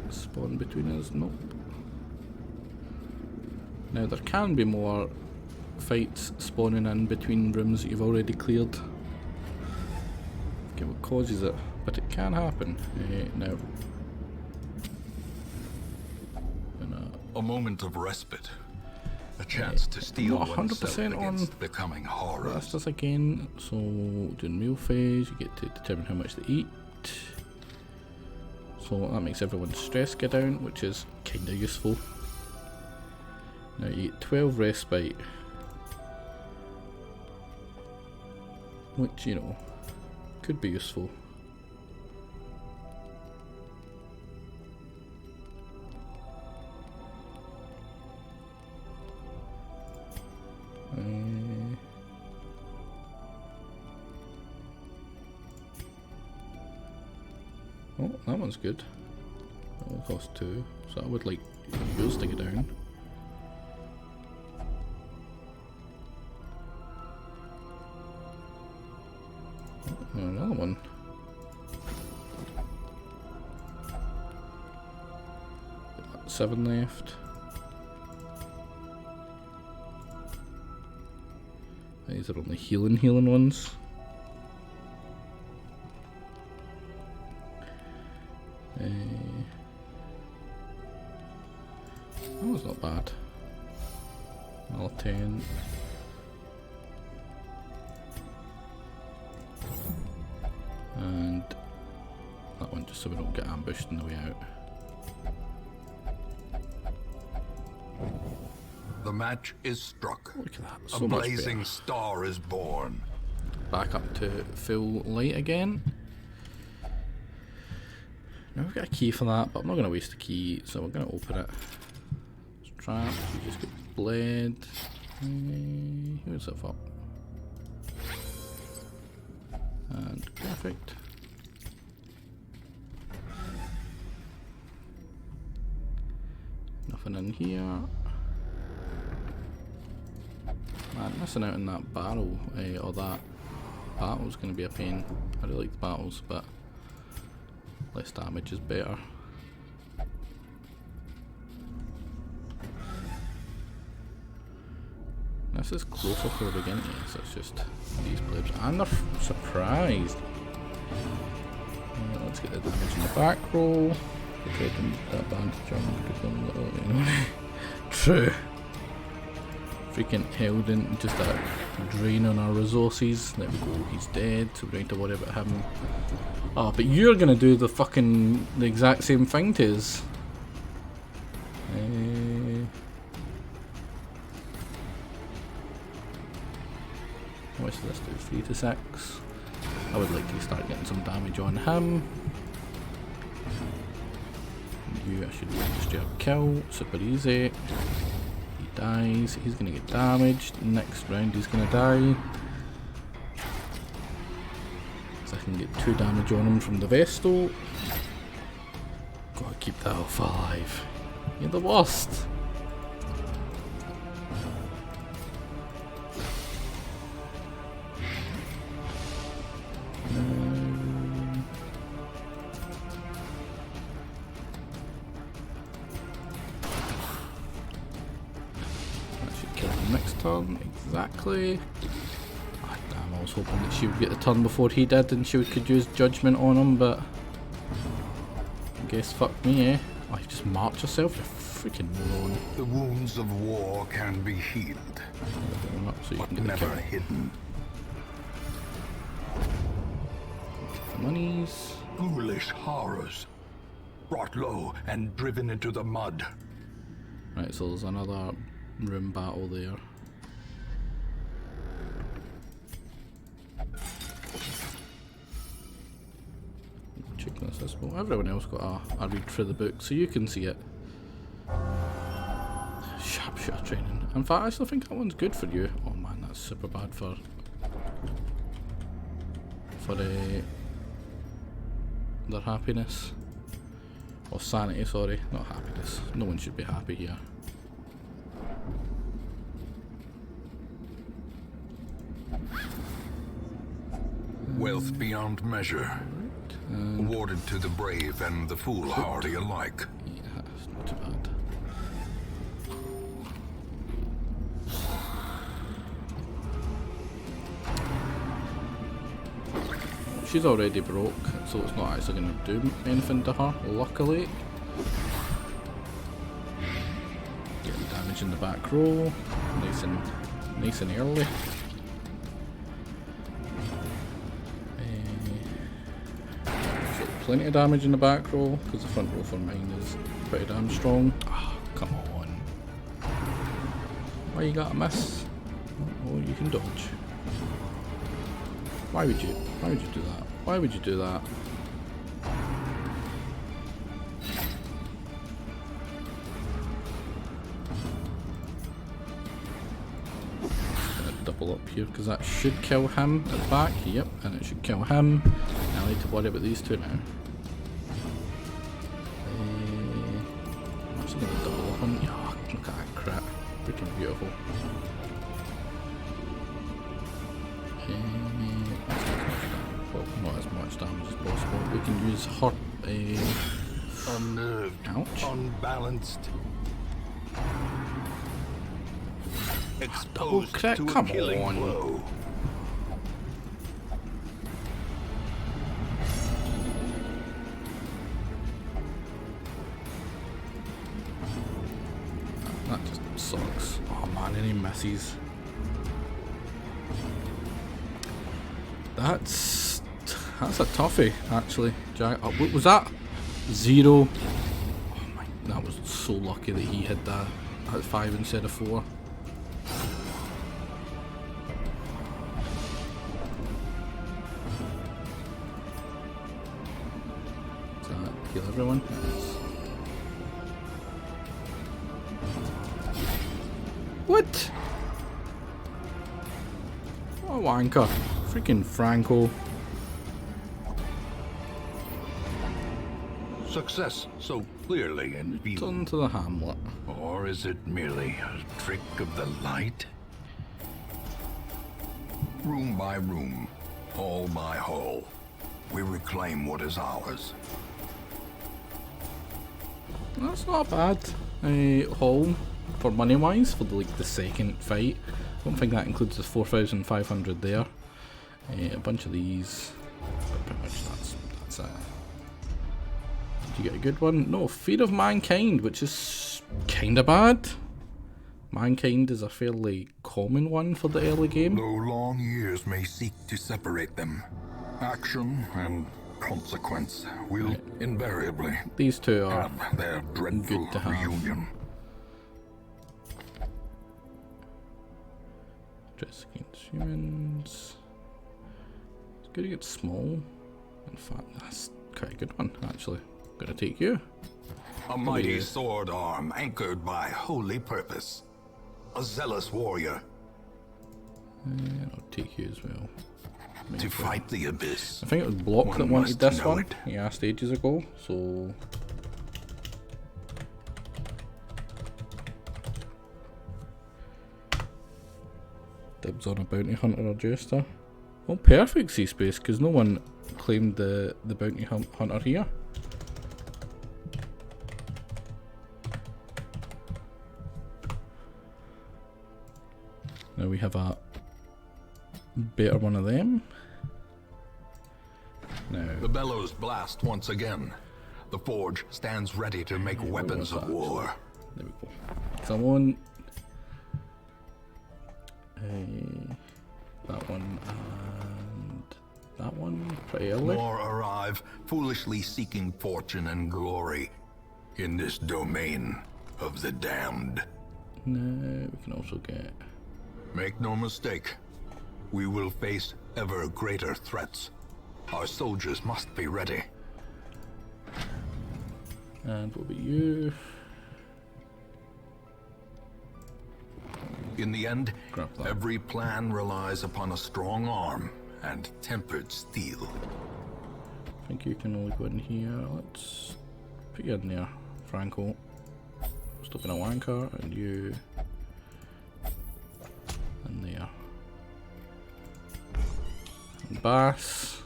B: spawn between us? Nope. Now there can be more fights spawning in between rooms that you've already cleared. Okay, what causes it? But it can happen. Now.
A: A moment of respite. A chance to steel
B: not
A: oneself
B: 100%
A: against
B: on
A: the coming horrors.
B: Blast us again. So during meal phase you get to determine how much they eat. So that makes everyone's stress go down, which is kinda useful. Now you get 12 respite. Which, you know, could be useful. Oh, that one's good. That will cost 2, so I would like yours to go down. Oh, another one. Got 7 left. These are only healing ones. That was not bad. All 10. And just so we don't get ambushed on the way out.
A: The match is struck.
B: Look at that,
A: A
B: so much
A: blazing
B: better.
A: star is born.
B: Back up to full light again. Now we've got a key for that, but I'm not going to waste a key, so we're going to open it. It's trapped, we just get bled. Who's that for? And perfect. Nothing in here. Man, missing out on that barrel, or that battle's going to be a pain. I really like the battles, but less damage is better. This is closer for the beginning, so it's just these plebs. And they're surprised. Let's get the damage in the back row. Taking that advantage on. True. Freaking held in just that drain on our resources. There we go, he's dead, so we don't need to worry about him. Oh, but you're gonna do the exact same thing to us. What's this do? 3 to 6. I would like to start getting some damage on him. You, I should straight up kill. Super easy. He dies. He's gonna get damaged. Next round he's gonna die. So I can get 2 damage on him from the Vestal. Gotta keep that alpha alive. You're the worst. Next turn, exactly. Oh, damn, I was hoping that she would get the turn before he did and she could use judgment on him, but I guess fuck me, eh? Oh, you just marked yourself, you freaking moron.
A: The wounds of war can be healed,
B: So you
A: but
B: can get
A: never
B: the kill.
A: hidden.
B: The monies.
A: Foolish horrors, brought low and driven into the mud.
B: Right, so there's another room battle there. Check this as well. Everyone else got a read through the book, so you can see it. Sharpshooter training. In fact, I still think that one's good for you. Oh man, that's super bad for their happiness. Or sanity, sorry, not happiness. No one should be happy here.
A: Wealth beyond measure, awarded to the brave and the foolhardy alike.
B: Yeah, that's not too bad. She's already broke, so it's not actually going to do anything to her, luckily. Getting damage in the back row, nice and early. So plenty of damage in the back row, because the front row for mine is pretty damn strong. Oh, come on. Why you gotta miss? Oh, you can dodge. Why would you do that? Why would you do that? Gonna double up here because that should kill him at the back. Yep, and it should kill him. Now I need to worry about these two now. I'm actually gonna double up on. Oh, look at that crap. Freaking beautiful. Not as much damage as possible. We can use her.
A: Unnerved,
B: Ouch.
A: unbalanced,
B: Double
A: exposed
B: crit?
A: to a
B: Come
A: killing
B: on.
A: blow.
B: That just sucks. Oh man, any misses. That's That's a toughie, actually. Jack, what was that? 0. Oh my, that was so lucky that he hit that at 5 instead of 4. Does that kill everyone? Yes. What? Oh, wanker. Freaking Franco.
A: Success so clearly in view.
B: Turn to the hamlet.
A: Or is it merely a trick of the light? Room by room, hall by hall, we reclaim what is ours.
B: That's not bad. Haul for money wise for the second fight. I don't think that includes the 4,500 there. A bunch of these. But pretty much that's it. Did you get a good one? No, Fear of Mankind, which is kinda bad. Mankind is a fairly common one for the early game.
A: Though long years may seek to separate them, action and consequence will invariably
B: These two are
A: have their dreadful
B: good to have.
A: reunion.
B: Dress against humans. It's good to get small. In fact, that's quite a good one, actually. Gonna take you.
A: A mighty sword arm anchored by holy purpose. A zealous warrior
B: And I'll take you as well.
A: to fight the abyss.
B: I think it was Block
A: One
B: that wanted
A: must
B: this
A: know
B: one.
A: it.
B: He asked ages ago, so. Dibs on a bounty hunter or jester. Well, perfect sea space because no one claimed the bounty hunter here. Now we have a better one of them. Now,
A: The bellows blast once again. The forge stands ready to make weapons of war.
B: there we go. Someone. That one and that one pretty early.
A: More arrive, foolishly seeking fortune and glory in this domain of the damned.
B: No, we can also get.
A: Make no mistake, we will face ever greater threats. Our soldiers must be ready.
B: And what about you?
A: In the end,
B: Grab that.
A: every plan relies upon a strong arm and tempered steel.
B: I think you can only go in here. Let's put you in there, Franco. Stop in a wanker, and you in there. And Bass.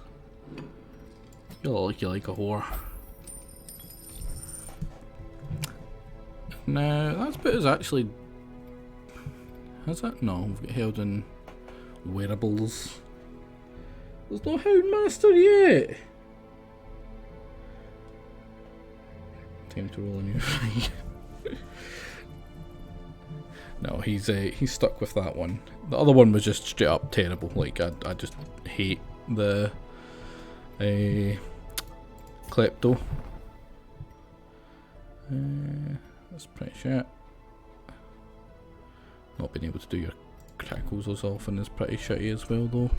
B: You look like you like a whore. Now, that's bit is actually. Has that? No, we've got held in wearables. There's no Houndmaster yet! Time to roll a new fight. No, he's stuck with that one. The other one was just straight up terrible. Like, I just hate the Klepto. That's pretty shit. Not being able to do your crackles as often is pretty shitty as well though.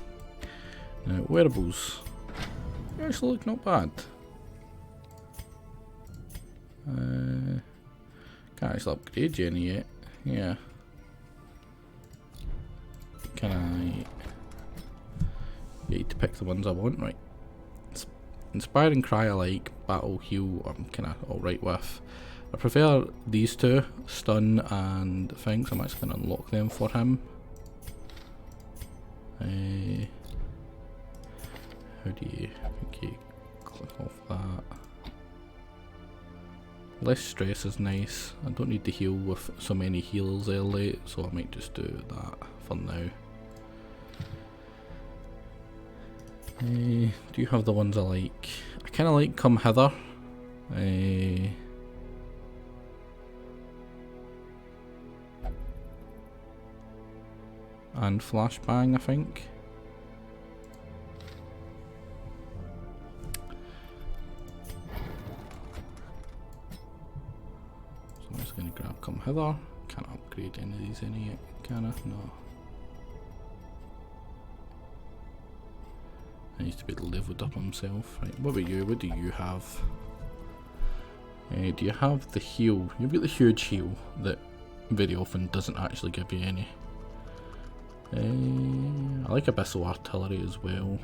B: Now, wearables. You actually look not bad. Can't actually upgrade you any yet. Yeah. Can I get to pick the ones I want? Right. Inspiring Cry I like. Battle Heal I'm kinda alright with. I prefer these two, Stun and things. I'm actually going to unlock them for him. How do you... Okay, click off that. Less stress is nice. I don't need to heal with so many heals early, so I might just do that for now. Do you have the ones I like? I kind of like Come Hither. And Flashbang, I think. from hither. Can't upgrade any of these any yet, can I? No. He needs to be leveled up himself. Right, what about you? What do you have? Do you have the heal? You've got the huge heal that very often doesn't actually give you any. I like Abyssal Artillery as well.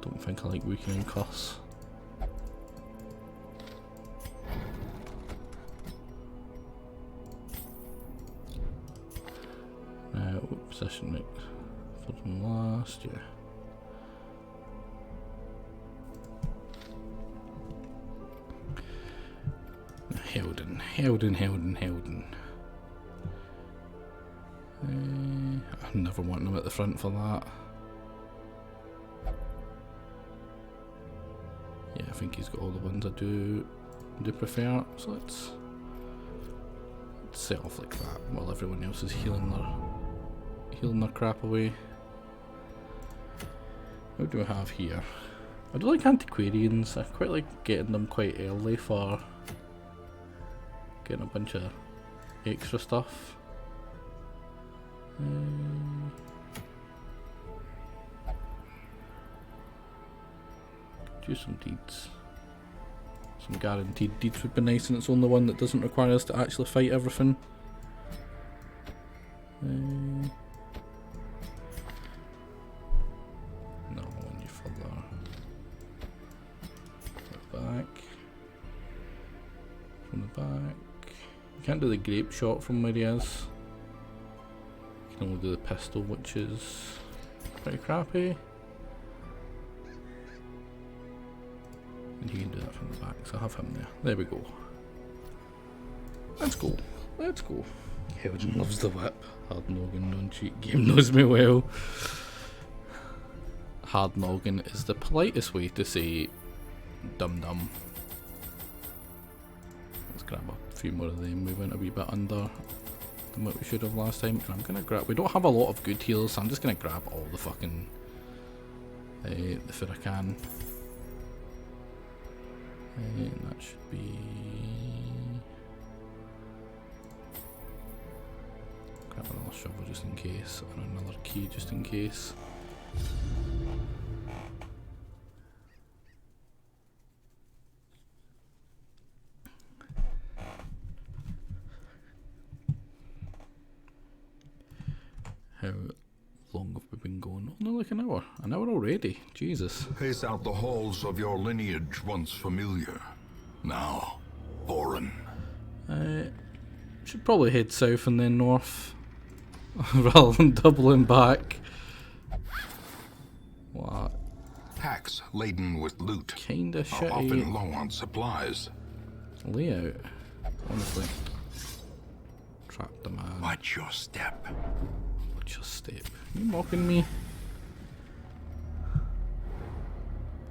B: Don't think I like Weakening Curse. Position right for them last, yeah. Helden. I never want them at the front for that. Yeah, I think he's got all the ones I do prefer, so let's set off like that while everyone else is healing their crap away. What do we have here? I do like antiquarians. I quite like getting them quite early for getting a bunch of extra stuff. Do some deeds. Some guaranteed deeds would be nice, and it's the only one that doesn't require us to actually fight everything. No, any further. Back. From the back. You can't do the grape shot from where he is. You can only do the pistol, which is pretty crappy. And you can do that from the back, so I have him there. There we go. Let's go. Helden loves the whip. Hard noggin, non-cheat game knows me well. Hard noggin is the politest way to say dum-dum. Let's grab a few more of them. We went a wee bit under than what we should have last time. And I'm gonna grab. We don't have a lot of good heals, so I'm just gonna grab all the fucking the food I can. And that should be. Grab another shovel just in case, and another key just in case. How long have we been going? Only like an hour. An hour already. Jesus.
A: Pace out the halls of your lineage once familiar, now foreign.
B: Should probably head south and then north, rather than doubling back. What?
A: Packs laden with loot
B: Kinda
A: are
B: shitty
A: often low on supplies.
B: layout, honestly. Trap the man.
A: Watch your step.
B: Watch your step. You mocking me?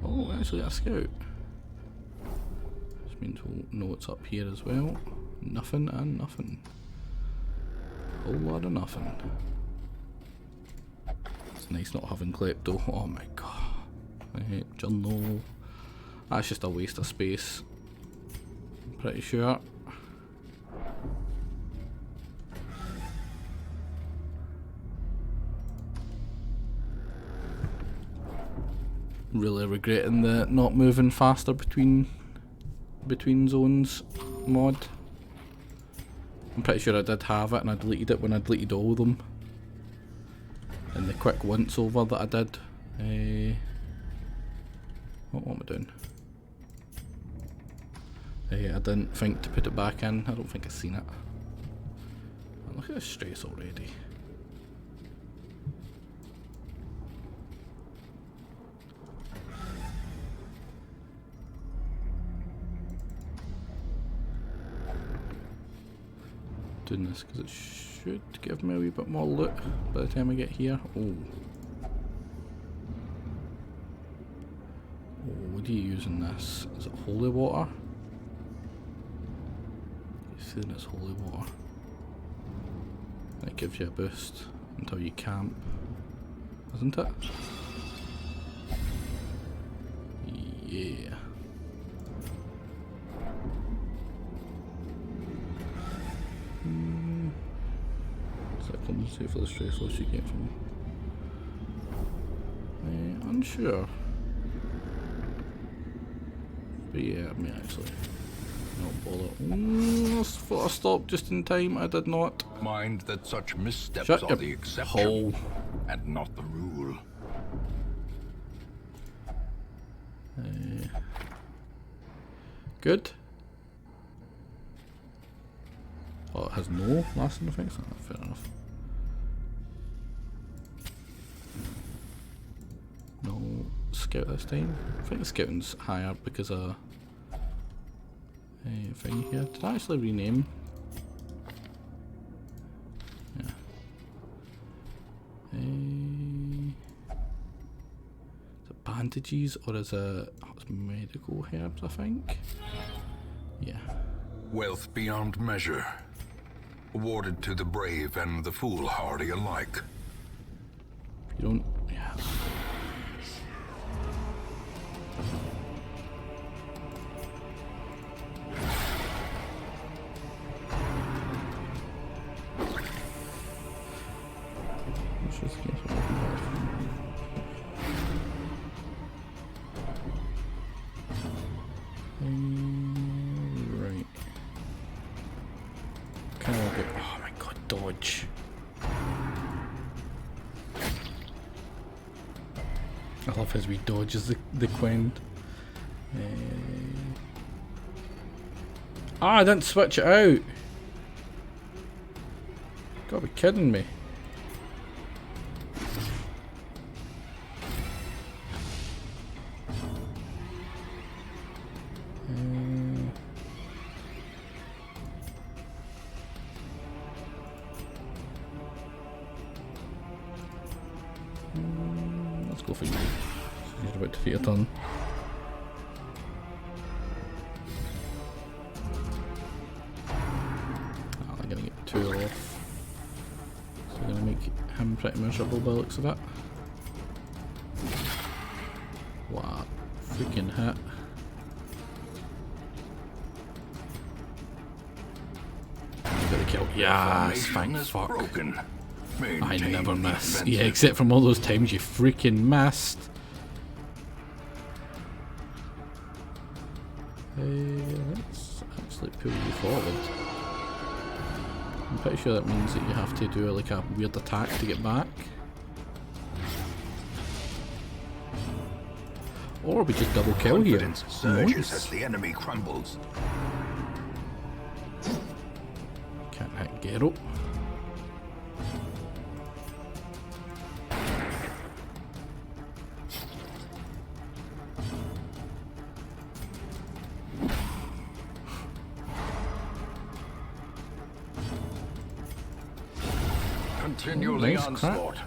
B: Oh, actually, a scout. Which means we'll know what's up here as well. Nothing and nothing. Whole lot of nothing. It's nice not having klepto. Oh my god. Right, journal. That's just a waste of space. I'm pretty sure. Really regretting the not moving faster between zones mod. I'm pretty sure I did have it and I deleted it when I deleted all of them. And the quick once over that I did. What am I doing? I didn't think to put it back in. I don't think I've seen it. Oh, look at the stress already. Doing this because it should give me a wee bit more loot by the time I get here. Oh, what are you using this? Is it holy water? You're saying it's holy water. It gives you a boost until you camp, isn't it? Yeah. So compensate for the stress loss you get from. Unsure. But yeah, I mean actually. Not bother. I thought I stopped just in time. I did not.
A: Mind that such missteps
B: Shut
A: are
B: your
A: the exception
B: hole.
A: and not the rule.
B: Good. Oh, it has no lasting effects? Oh, fair enough. No scout this time. I think the scouting's higher because of thing here. Did I actually rename? Yeah. Is it bandages or is it? Oh, it's medical herbs, I think. Yeah.
A: Wealth beyond measure, awarded to the brave and the foolhardy alike.
B: You don't. Yeah. Right. Kind of get. Oh my god, dodge. I love his wee dodges the Quend. I didn't switch it out. Gotta be kidding me. Let's go for you. You're about to defeat a ton. Oh, I'm gonna get 2 off. So I'm gonna make him pretty miserable by the looks of it. What a freaking hit. Got the kill. Yes, thank fuck.
A: Broken.
B: I never
A: Maintain
B: miss.
A: defensive.
B: Yeah, except from all those times you freaking missed. Let's actually pull you forward. I'm pretty sure that means that you have to do like a weird attack to get back. Or we just double kill here.
A: Confidence surges
B: Nice.
A: as the enemy crumbles.
B: Can't hit Gero.
A: Continually
B: Nice crap.
A: onslaught.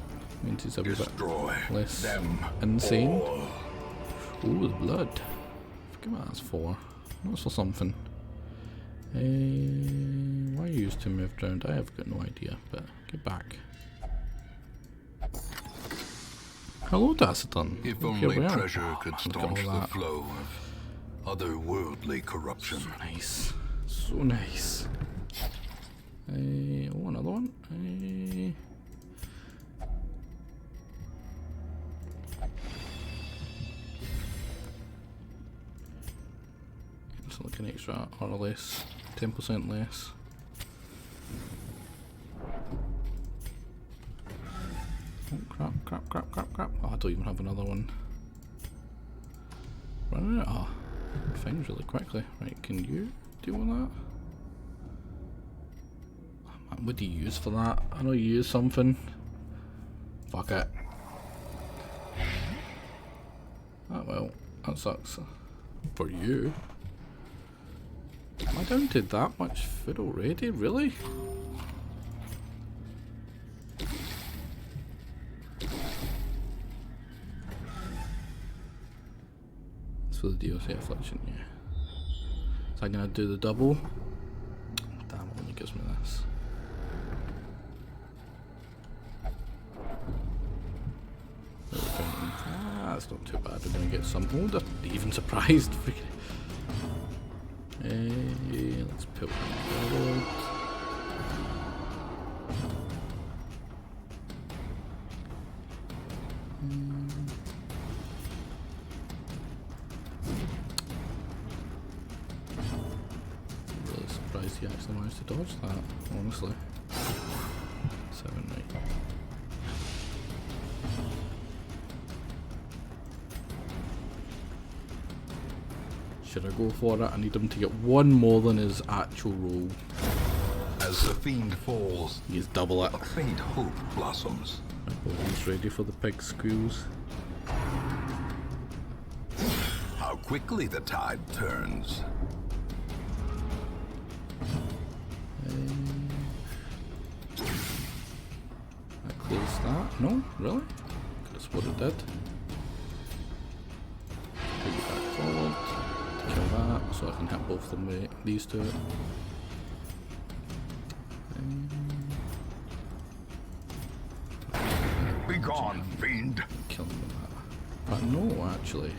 B: Means he's a wee bit
A: Destroy
B: less
A: them
B: insane.
A: all.
B: Ooh, the blood. I forget what that's for. That's for something. Why you used to move around? I have got no idea, but get back. Hello, Daciton.
A: If
B: Look
A: only
B: here,
A: treasure could
B: look at all
A: staunch the
B: that.
A: flow of otherworldly corruption.
B: So nice. So nice. Oh, another one. It's like an extra or less, 10% less. Oh crap, crap, crap, crap, crap. Oh, I don't even have another one. Running out of things really quickly. Right, can you deal with that? What do you use for that? I know you use something. Fuck it. Oh well, that sucks. For you. Am I down to that much food already? Really? It's for the DLC affliction, yeah. Is that gonna do the double? Damn, it only gives me this. That's not too bad. We're gonna get some. Oh, they're even surprised. Let's put one forward. Really surprised he actually managed to dodge that, honestly. 7, right. Should I go for it? I need him to get one more than his actual roll.
A: As the fiend falls,
B: He's double it.
A: a faint hope blossoms.
B: He's ready for the pig squeals.
A: How quickly the tide turns.
B: That clears that. No? Really? That's what it did. Take it back forward. Kill that, so I can hit both of them with these two.
A: Be gone, fiend.
B: Kill him with that. But no, actually.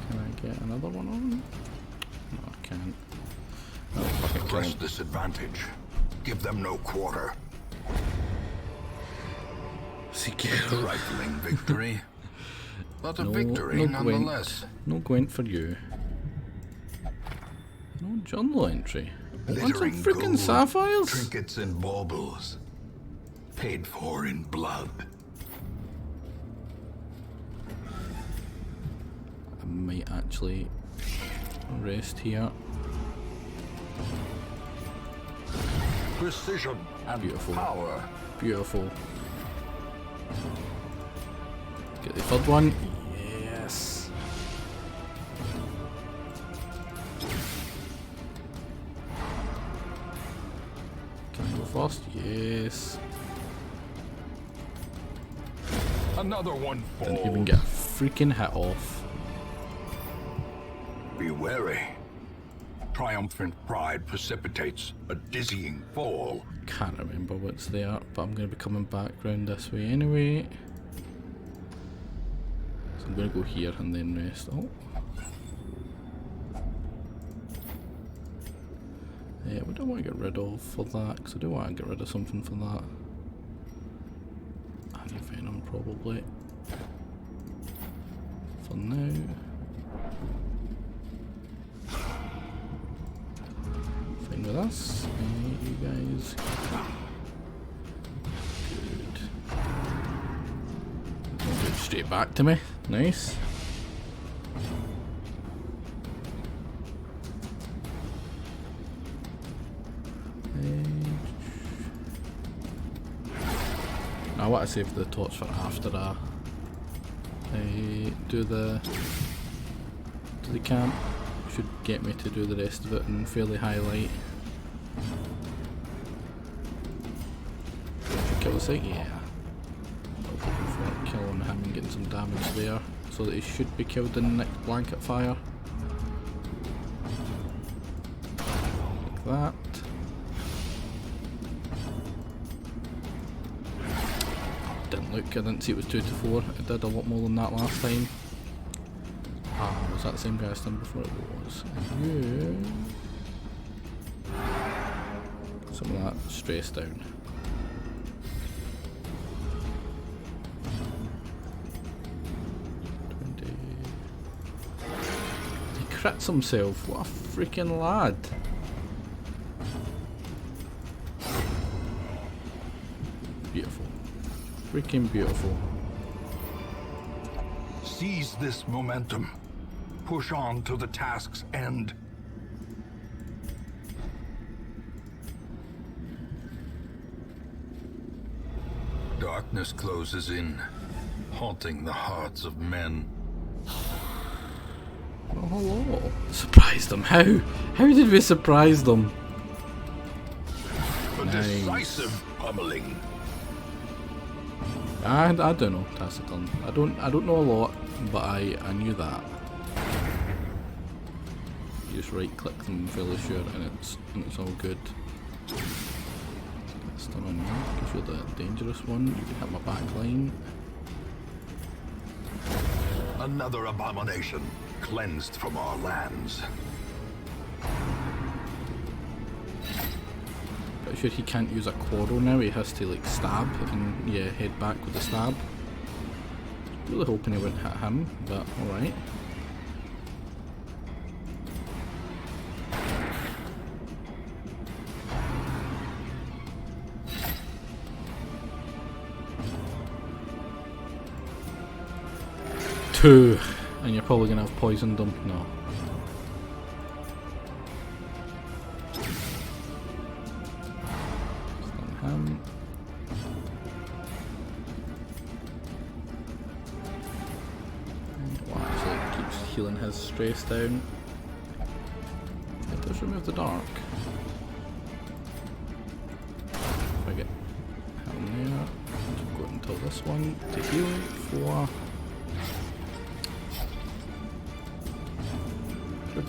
B: Can I get another one on? No, I can't. Oh, fucking kill
A: Press
B: him.
A: this advantage. Give them no quarter.
B: Secure.
A: Trifling victory. But a victory nonetheless.
B: No Gwent for you. No journal entry. Want some
A: Glittering
B: freaking
A: gold,
B: sapphires?
A: trinkets and baubles. Paid for in blood.
B: I might actually rest here.
A: Precision and
B: Beautiful.
A: power.
B: Beautiful. Get the third one. Yes. Can I go first? Yes.
A: Another one falls.
B: Didn't even get a freaking hit off.
A: Be wary. Triumphant pride precipitates a dizzying fall.
B: Can't remember what's there, but I'm going to be coming back round this way anyway. So I'm going to go here and then rest. Oh. Yeah, what do I want to get rid of for that? Because I do want to get rid of something for that. Venom probably. For now. Fine with us. You guys. Good. Go straight back to me. Nice. I want to save the torch for after that. Do the camp. Should get me to do the rest of it in fairly high light. Kill the site? Yeah. Looking for killing him and getting some damage there. So that he should be killed in the next blanket fire. Like that. Didn't look, I didn't see it was 2 to 4. It did a lot more than that last time. Ah, was that the same guy I done before? It was. Yeah. Some of that stress down. He crits himself, what a freaking lad. Beautiful. Freaking beautiful.
A: Seize this momentum. Push on to the task's end. Darkness closes in, haunting the hearts of men.
B: Oh, hello. Surprised them. How? How did we surprise them?
A: A decisive pummeling.
B: I don't know, Taciturn. I don't know a lot, but I knew that. You just right click them, I'm fairly sure, and it's all good. Stun on you, because you're the dangerous one. You can hit my back line.
A: Another abomination cleansed from our lands.
B: Pretty sure he can't use a quarrel now, he has to like stab and yeah, head back with the stab. Really hoping he wouldn't hit him, but alright. Two, and you're probably gonna have poisoned them. No. Stun him. Well, actually, it keeps healing his stress down. It does remove the dark. If I get him there, I'll go until this one to heal for.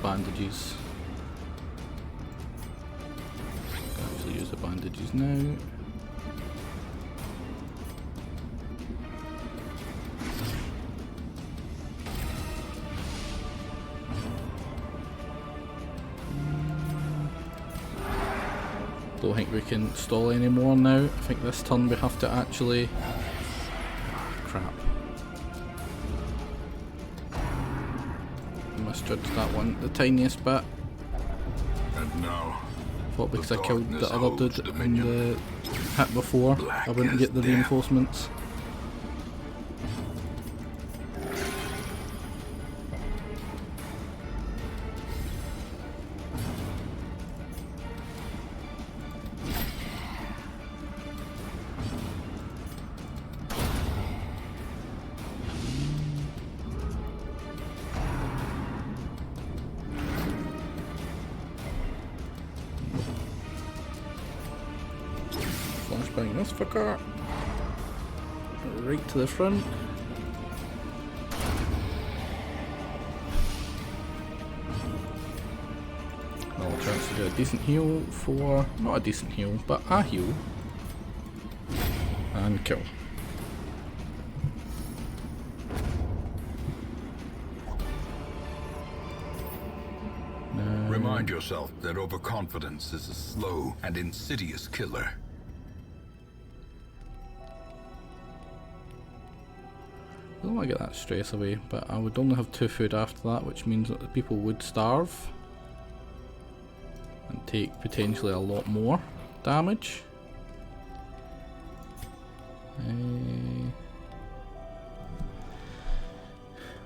B: Bandages. Can actually use the bandages now. Don't think we can stall anymore now. I think this turn we have to actually. Crap. Misjudged that one the tiniest bit.
A: And now,
B: thought because I killed the other dude in the hit before, I wouldn't get the reinforcements. Flashbang this fucker. Right to the front. Another chance to do a decent heal for, not a decent heal, but a heal. And kill.
A: Remind yourself that overconfidence is a slow and insidious killer.
B: I don't want to get that stress away, but I would only have 2 food after that, which means that the people would starve and take potentially a lot more damage.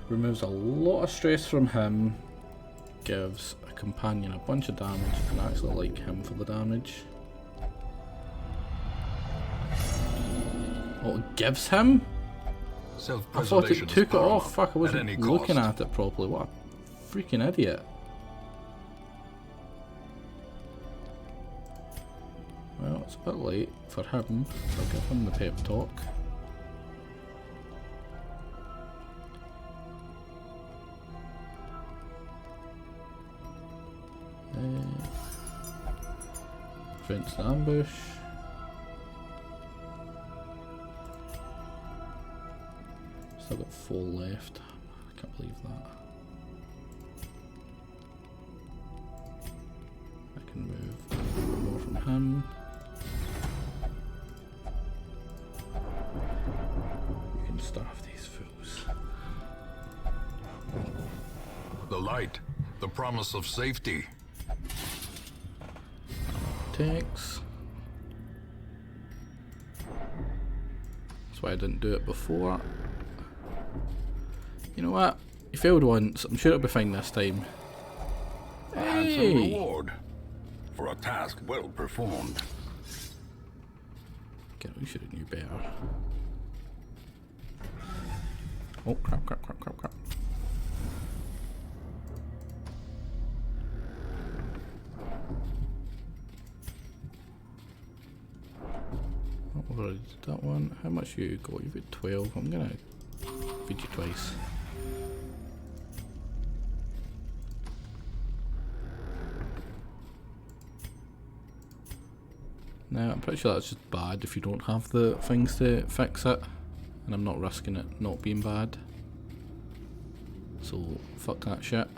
B: Removes a lot of stress from him, gives a companion a bunch of damage, and I actually like him for the damage. Oh, it gives him? I thought it took it off. Fuck, I wasn't looking at it properly. What a freaking idiot. Well, it's a bit late for him, so I'll give him the pep talk. Prevents the ambush. Still got 4 left. I can't believe that. I can move more from him. You can starve these fools.
A: The light, the promise of safety.
B: Takes. That's why I didn't do it before. You know what? You failed once. I'm sure it'll be fine this time.
A: A handsome reward for a task well performed.
B: Okay, we should have knew better. Oh crap! Crap! Crap! Crap! Crap! Oh, I've already did that one. How much you got? You've got 12. I'm gonna feed you twice. Now, I'm pretty sure that's just bad if you don't have the things to fix it. And I'm not risking it not being bad. So, fuck that shit.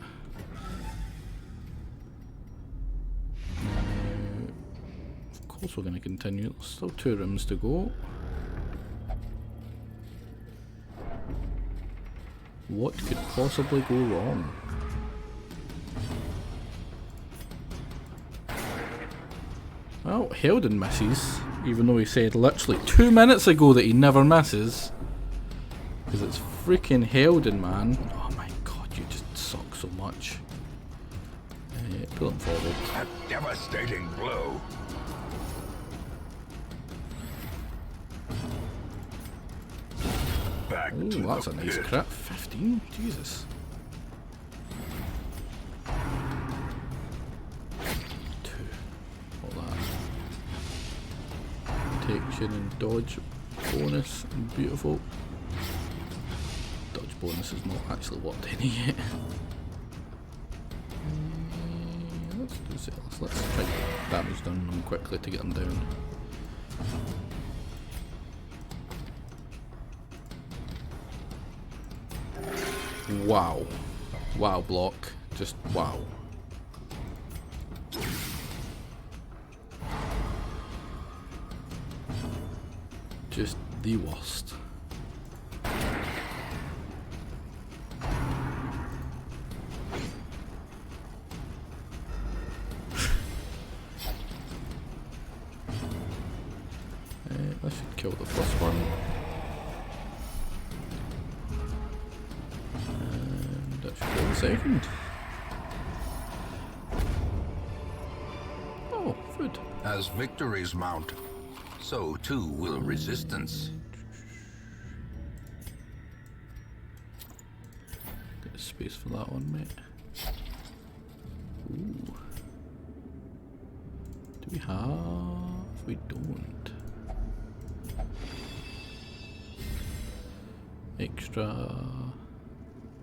B: Of course we're going to continue. There's still 2 rooms to go. What could possibly go wrong? Well, Heldon misses, even though he said literally 2 minutes ago that he never misses. Because it's freaking Heldon, man. Oh my god, you just suck so much. Pull him forward.
A: A devastating blow. Back
B: Ooh,
A: to
B: that's
A: the
B: a nice
A: pit.
B: crit. 15? Jesus. 2. All that. Protection and dodge bonus. Beautiful. Dodge bonus has not actually worked any yet. Let's do sales. Let's try to get damage done on them quickly to get them down. Wow. Wow, block. Just wow. Just the worst. That should kill the first one. And that should kill the second. Oh, food.
A: As victories mount, so too will resistance.
B: Get space for that one, mate. Ooh. Do we have? We don't. Extra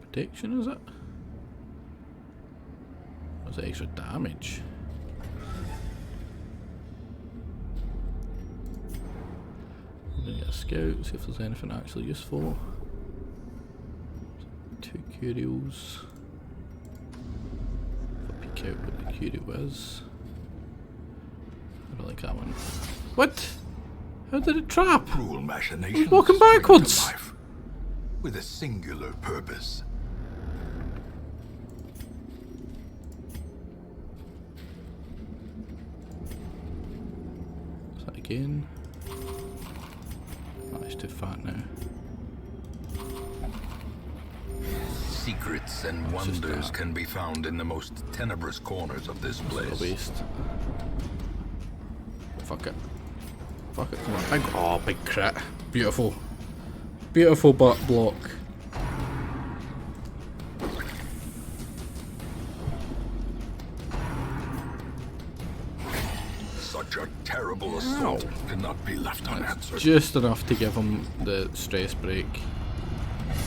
B: protection, is it? Or is it extra damage? I'm gonna get a scout, see if there's anything actually useful. 2 curios. If I peek out what the curio is. I don't like that one. What? How did it trap?
A: Cruel machinations.
B: Walking
A: spring to
B: backwards.
A: life with a singular purpose.
B: Is that again? Oh, it's too fat now.
A: Secrets and
B: It's just
A: wonders
B: that.
A: can be found in the most tenebrous corners of this
B: A
A: place.
B: waste. Fuck it. Fuck it. Come on. Big, oh, big crit. Beautiful. Beautiful butt block.
A: Such a terrible assault cannot be left unanswered.
B: Just enough to give him the stress break.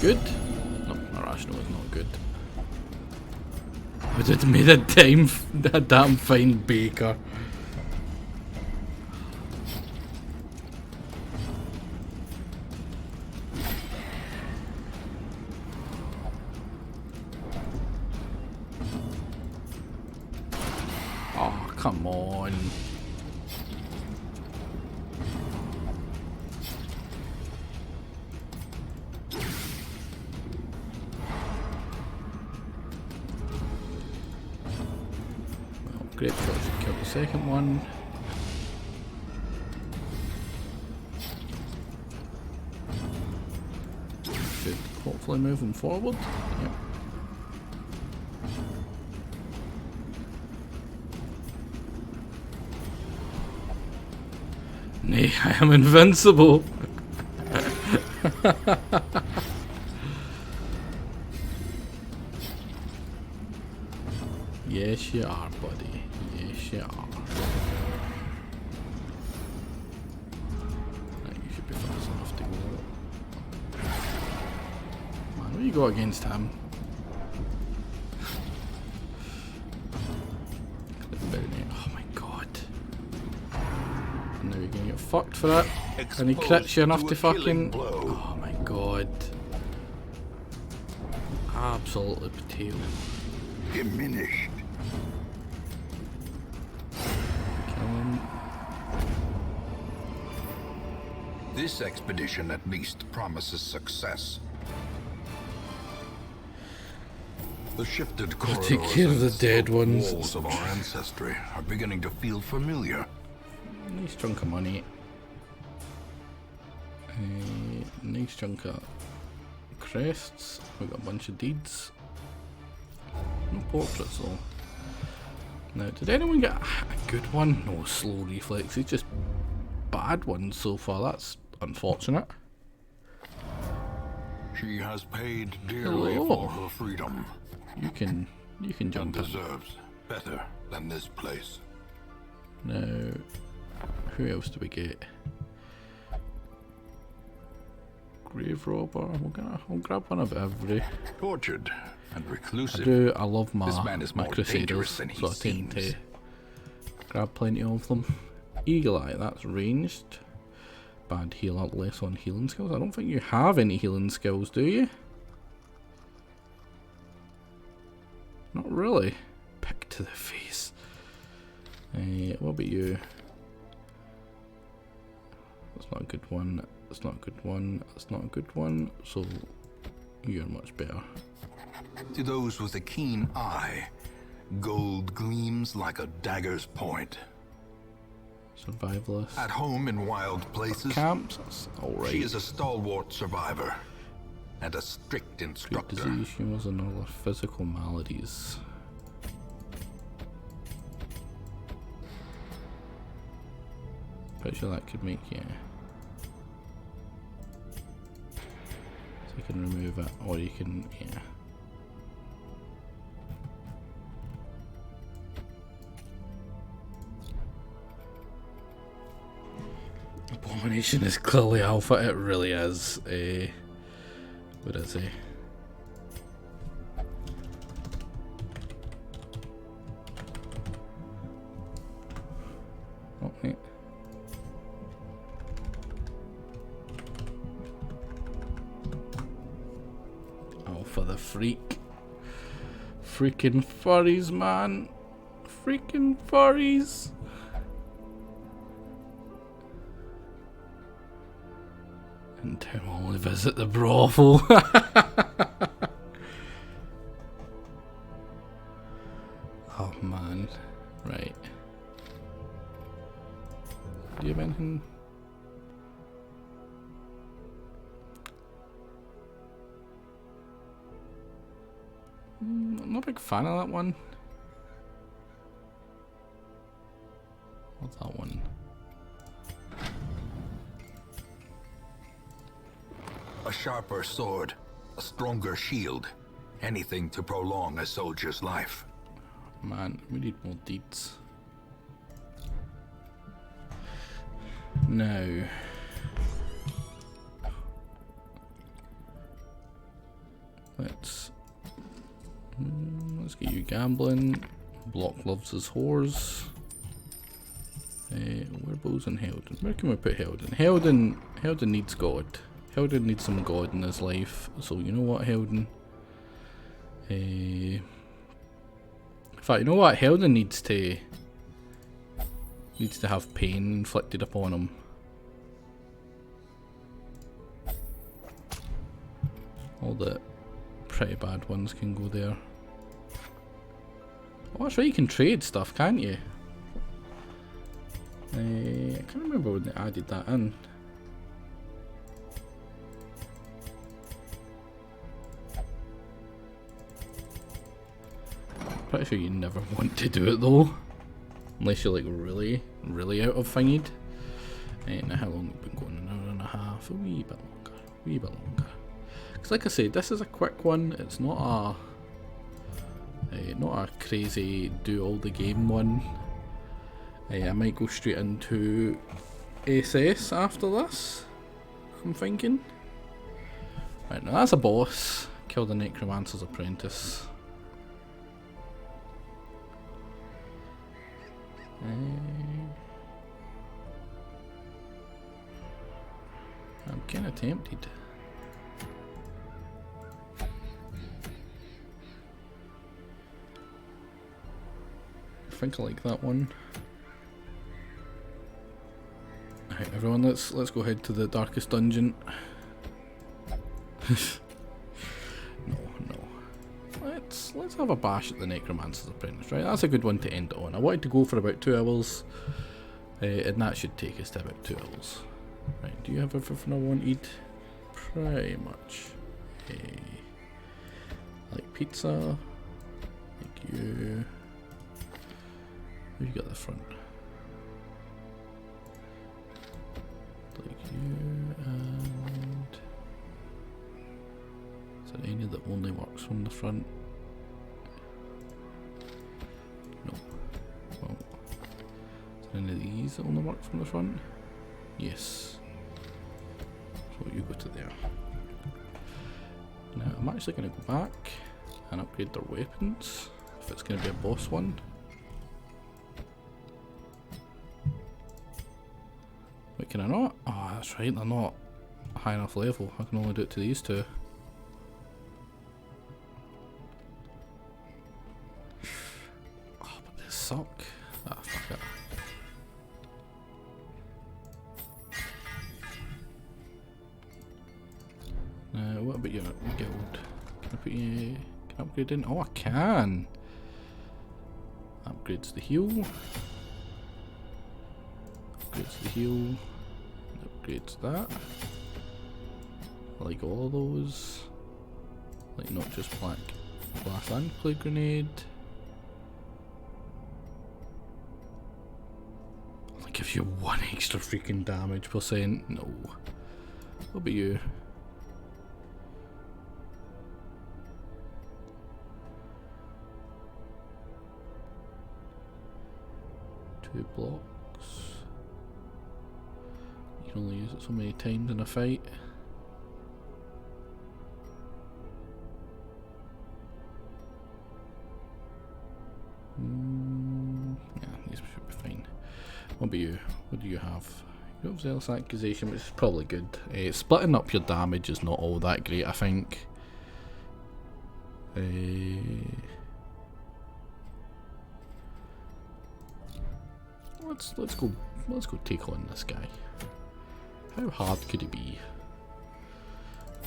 B: Good? No, irrational is not good. I just made a damn fine baker. Oh, come on. Well, great shot should kill the second one. Should hopefully move him forward. Yep. Nay, I am invincible. Yes, you are, buddy. Yes, you are. Right, you should be fast enough to go. Man, what you got against him? Oh my god. fucked for it. And he crits you enough
A: to
B: to
A: a killing
B: fucking...
A: blow.
B: Oh my god. Absolutely potato.
A: Diminished.
B: Kill him.
A: This expedition at least promises success. The shifted corridors
B: take care of the
A: and
B: dead
A: sloped
B: ones.
A: walls of our ancestry are beginning to feel familiar.
B: Nice chunk of money. Nice chunk of crests. We got a bunch of deeds. No portraits though. Now, did anyone get a good one? No, slow reflexes, just bad ones so far. That's unfortunate.
A: She has paid dearly
B: Hello.
A: for her freedom
B: You can
A: and
B: jump in.
A: deserves better than this place.
B: Now, who else do we get? Grave robber. I'll grab one of every.
A: Tortured and reclusive.
B: I love
A: This man is
B: my
A: more
B: crusaders,
A: dangerous than he
B: so I tend
A: seems.
B: to grab plenty of them. Eagle eye, that's ranged. Bad healer, less on healing skills. I don't think you have any healing skills, do you? Not really. Pick to the face. What about you? That's not a good one. That's not a good one. That's not a good one. So you're much better.
A: To those with a keen eye, gold gleams like a dagger's point.
B: Survivalist.
A: At home in wild places,
B: Camps. That's alright.
A: she is a stalwart survivor and a strict
B: Great
A: instructor.
B: disease, humors, and other physical maladies. Pretty sure that could make you. So you can remove it, or you can, yeah. Abomination is clearly alpha, it really is. What is he? Oh, wait. Alpha the freak. Freaking furries, man. Freaking furries. And to only visit the brothel. Oh man. Right. Do you have anything? I'm not a big fan of that one. What's that one?
A: A sharper sword, a stronger shield, anything to prolong a soldier's life.
B: Man, we need more deeds. Now, let's get you gambling. Block loves his whores. Where bows and Helden? Where can we put Helden? Helden needs God. Helden needs some God in his life. So you know what, Helden? In fact, you know what? Helden needs to have pain inflicted upon him. All the pretty bad ones can go there. Oh, that's right, you can trade stuff, can't you? I can't remember when they added that in. Pretty sure you never want to do it though, unless you're like really out of thingied. And how long have we been going? An hour and a half, a wee bit longer. Because like I said, this is a quick one. It's not a crazy do all the game one. I might go straight into SS after this, I'm thinking. Right, now that's a boss. Kill the Necromancer's Apprentice. I'm kinda tempted. I think I like that one. Alright everyone, let's go head to the darkest dungeon. No. Let's have a bash at the Necromancer's Apprentice, right? That's a good one to end it on. I wanted to go for about 2 hours, and that should take us to about 2 hours. Right, do you have everything I wanted? Pretty much. I like pizza. Like you. Who you got at the front? Like you, and is there any that only works from the front? No. Well, is there any of these that only work from the front? Yes. So you go to there. Now I'm actually going to go back and upgrade their weapons, if it's going to be a boss one. Wait, can I not? Oh, that's right, they're not high enough level. I can only do it to these two. Oh, but they suck. Ah, fuck it. What about your guild? Can I put you... Can I upgrade in? Oh, I can! Upgrades the heal. Upgrades the heal. Upgrades that. I like all of those. Like not just black glass and plague grenade. Only gives you 1 extra freaking damage %. No. What about you? Two blocks. You can only use it so many times in a fight. Yeah, these should be fine. What about you? What do you have? You have Zealous Accusation, which is probably good. Splitting up your damage is not all that great, I think. Let's go take on this guy. How hard could it be?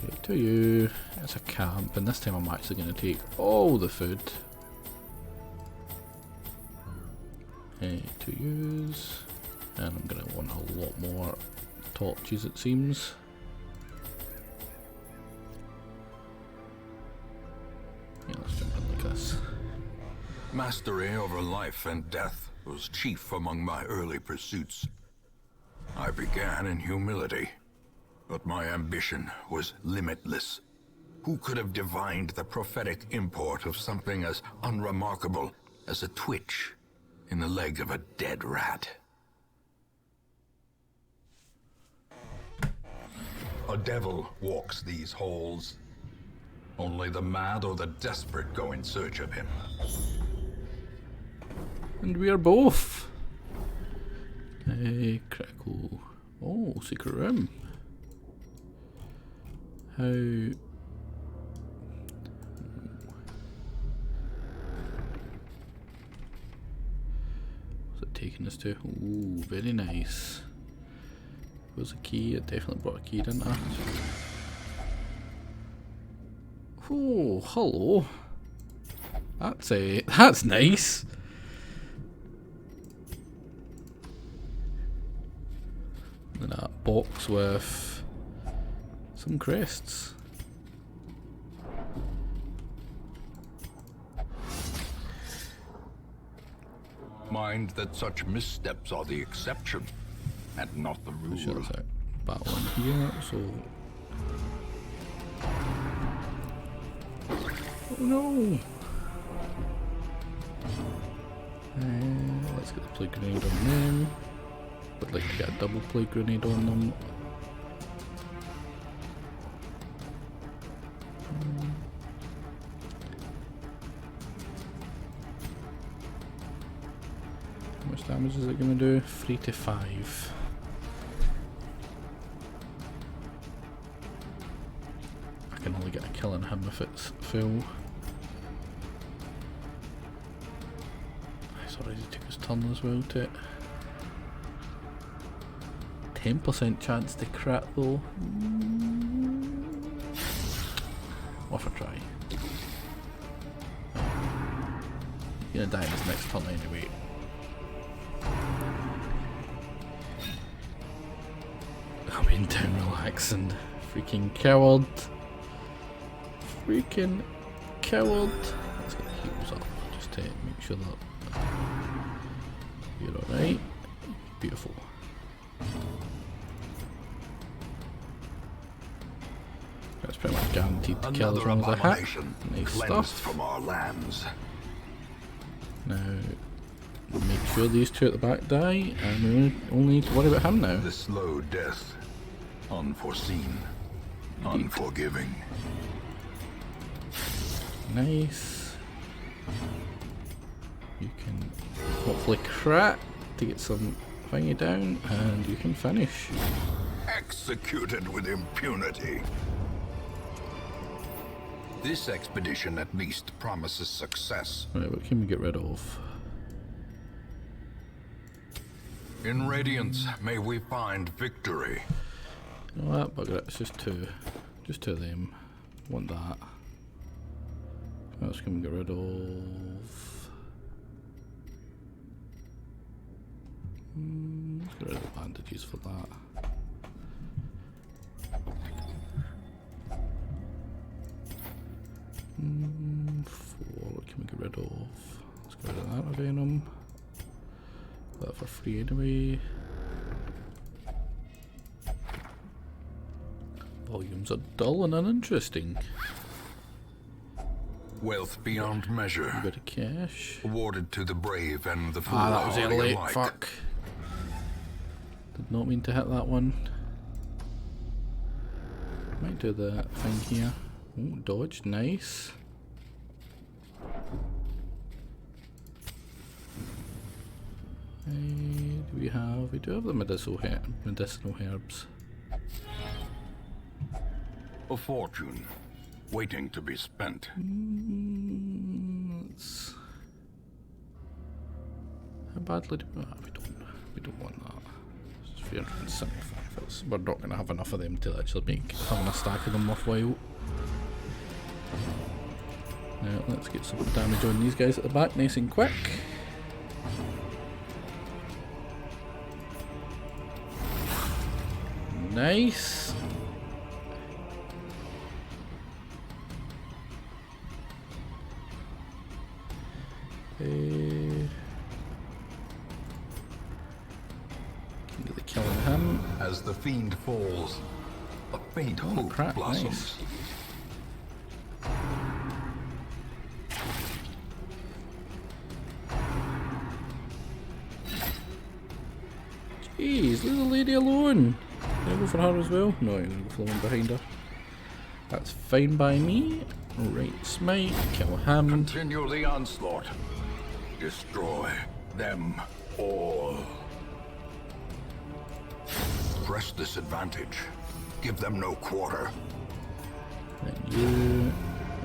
B: Okay, to you. It's a camp, and this time I'm actually going to take all the food. To use, and I'm going to want a lot more torches, it seems. Yeah, let's jump in like this.
A: Mastery over life and death was chief among my early pursuits. I began in humility, but my ambition was limitless. Who could have divined the prophetic import of something as unremarkable as a twitch in the leg of a dead rat? A devil walks these halls. Only the mad or the desperate go in search of him.
B: And we are both. Critical. Oh, secret room. How... What's it taking us to? Ooh, very nice. Was a key? It definitely brought a key, didn't it? Oh, hello. That's nice. And that box with some crests.
A: Mind that such missteps are the exception and not the rule.
B: Sure, there's a battle in here, so... Oh no! Let's get the plague grenade on them. Would like to get a double plague grenade on them. How much damage is it going to do? 3 to 5. can only get a kill on him if it's full. He's already took his turn as well to it. 10% chance to crit though. Off a try. He's gonna die in his next turn anyway. I'm being down relaxing. Freaking coward. Freaking coward. Let's get the heals up just to make sure that you're alright. Beautiful. That's pretty much guaranteed to kill as long as I hit. Nice stuff.
A: From our lands.
B: Now, make sure these two at the back die, and we only need to worry about him now.
A: The slow death. Unforeseen. Unforgiving.
B: Nice. You can hopefully crack to get some thingy down, and you can finish.
A: Executed with impunity. This expedition at least promises success.
B: Right, what can we get rid of?
A: In Radiance, may we find victory.
B: You know what, bugger it, it's just two. Just two of them. Want that. What else can we get rid of? Let's get rid of the bandages for that. Four, what can we get rid of? Let's get rid of that venom. That for free anyway. Volumes are dull and uninteresting.
A: Wealth beyond measure.
B: A bit of cash.
A: Awarded to the brave and the
B: Ah, that was
A: foolhardy
B: early.
A: alike.
B: Fuck. Did not mean to hit that one. Might do the thing here. Oh, dodge, nice. Do we have? We do have the medicinal herbs.
A: A fortune, waiting to be spent.
B: How badly do we? We don't want that. It's 375. We're not going to have enough of them to actually make having a stack of them worthwhile. Now let's get some damage on these guys at the back, nice and quick. Nice. Can do the killing him.
A: As the fiend falls, a faint hope
B: crap,
A: blossoms.
B: nice. Jeez, leave the lady alone. Can I go for her as well? No, I'm going to go for the one behind her. That's fine by me. Right, smite, kill him.
A: Continue the onslaught. Destroy them all. Press this advantage. Give them no quarter.
B: Then you...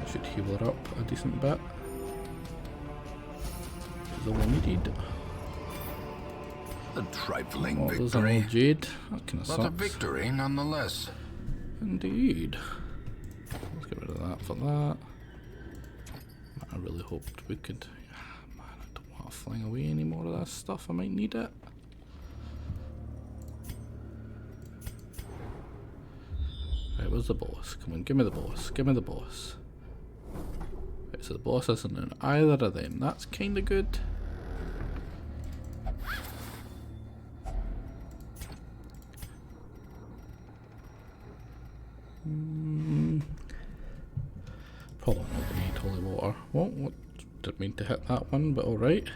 B: I should heal her up a decent bit. Is all we needed.
A: A trifling
B: There's an
A: victory,
B: old jade. That kind of
A: but
B: sucks.
A: a victory nonetheless.
B: Indeed. Let's get rid of that for that. I really hoped we could... Man, I don't want to fling away any more of this stuff. I might need it. Right, where's the boss? Come on, give me the boss. Give me the boss. Right, so the boss isn't in either of them. That's kind of good. Probably not gonna need holy water. What? Didn't mean to hit that one, but alright.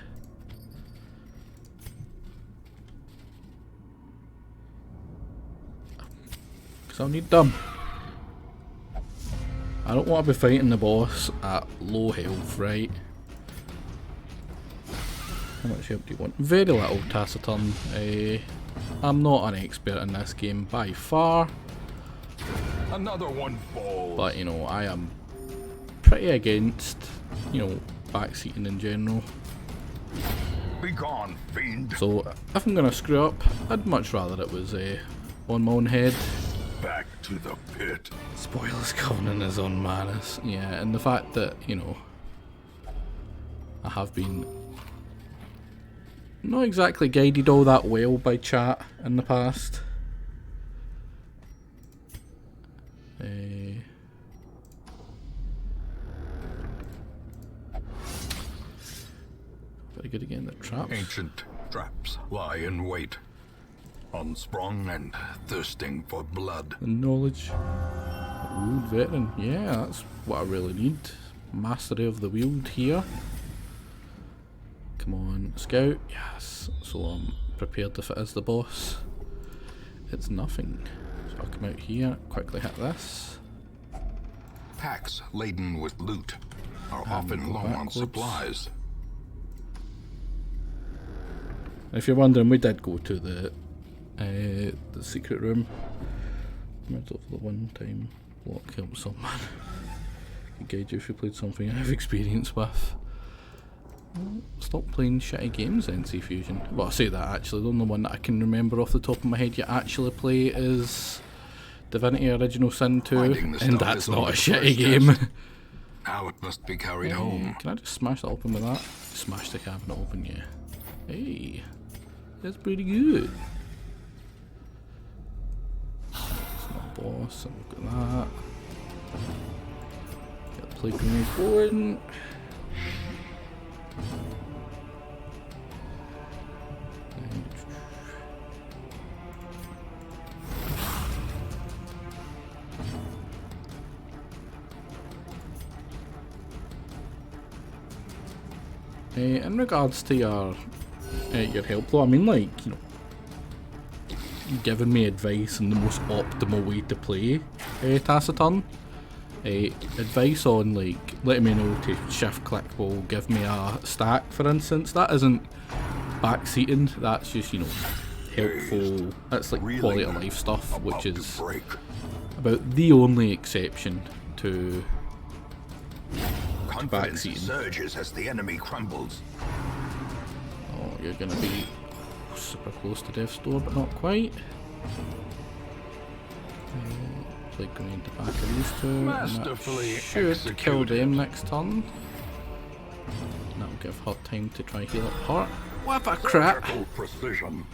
B: Because I'll need them. I don't want to be fighting the boss at low health, right? How much help do you want? Very little, Taciturn. I'm not an expert in this game by far.
A: Another one falls.
B: But, you know, I am pretty against, you know, backseating in general.
A: Be gone, fiend.
B: So, if I'm going to screw up, I'd much rather it was on my own head.
A: Back to the pit.
B: Spoilers coming in his own manners. Yeah, and the fact that, you know, I have been not exactly guided all that well by chat in the past. Very good again, the traps.
A: Ancient traps lie in wait, unsprung and thirsting for blood.
B: The knowledge. Wield veteran. Yeah, that's what I really need. Mastery of the wield here. Come on, scout. Yes. So I'm prepared if it is the boss. It's nothing. So I'll come out here, quickly hit this.
A: Packs laden with loot are
B: And
A: often
B: go
A: low on
B: backwards.
A: supplies.
B: If you're wondering, we did go to the secret room. Middle of the one-time block help someone. Could guide you if you played something I have experience with. Stop playing shitty games, NC Fusion. Well, I say that actually, the only one that I can remember off the top of my head you actually play is Divinity Original Sin 2,
A: Finding the
B: and
A: stuff
B: that's
A: is
B: not
A: only
B: a
A: the
B: shitty
A: first
B: game.
A: test. Now it must be carried home.
B: Can I just smash that open with that? Smash the cabinet open, yeah. Hey, that's pretty good. It's not a boss, so look at that. Get the plate grenade going. In regards to your help though, I mean, like, you know, giving me advice on the most optimal way to play Taciturn. Advice on, like, letting me know to shift click will give me a stack, for instance. That isn't backseating, that's just, you know, helpful. That's like quality of life stuff, which is about the only exception to
A: Confidence
B: backseating.
A: surges as the enemy crumbles.
B: Oh, you're gonna be super close to death's door, but not quite. Play grenade the back of these two.
A: Masterfully
B: And that should
A: executed.
B: kill them next turn. And that'll give her time to try heal up her. What a crap!
A: Surgical precision.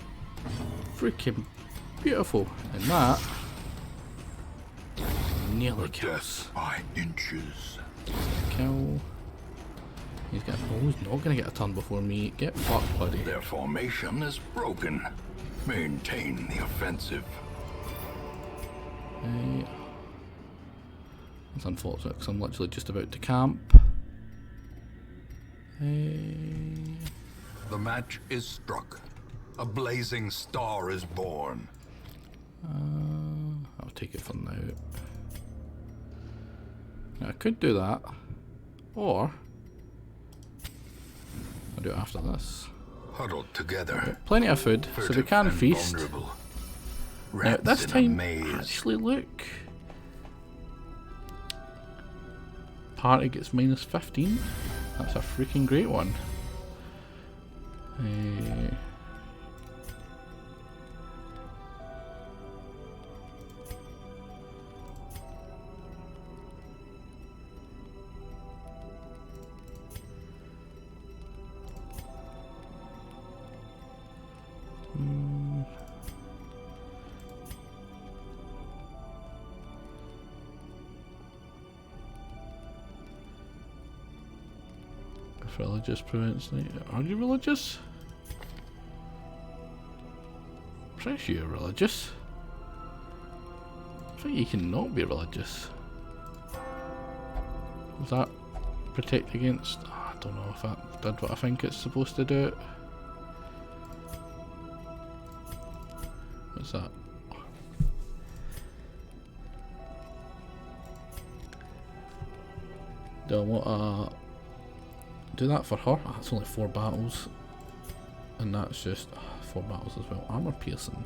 B: Freaking beautiful. And that nearly kills.
A: Death by inches.
B: Kill. He's got. Oh, he's not gonna get a turn before me. Get fucked, buddy.
A: Their formation is broken. Maintain the offensive.
B: That's unfortunate because I'm literally just about to camp.
A: The match is struck. A blazing star is born.
B: I'll take it for now. Now, I could do that, or I'll do it after this.
A: Huddled together.
B: Plenty of food, so they
A: furtive
B: can
A: and
B: feast.
A: vulnerable.
B: Now,
A: Rats
B: this
A: in a
B: time,
A: maze.
B: actually, look. Party gets -15. That's a freaking great one. If religious prevents the... Are you religious? Pretty sure you're religious. I think you cannot be religious. Does that protect against... I don't know if that did what I think it's supposed to do. What's that? Do I want to do that for her? Oh, that's only 4 battles. And that's just 4 battles as well. Armor piercing.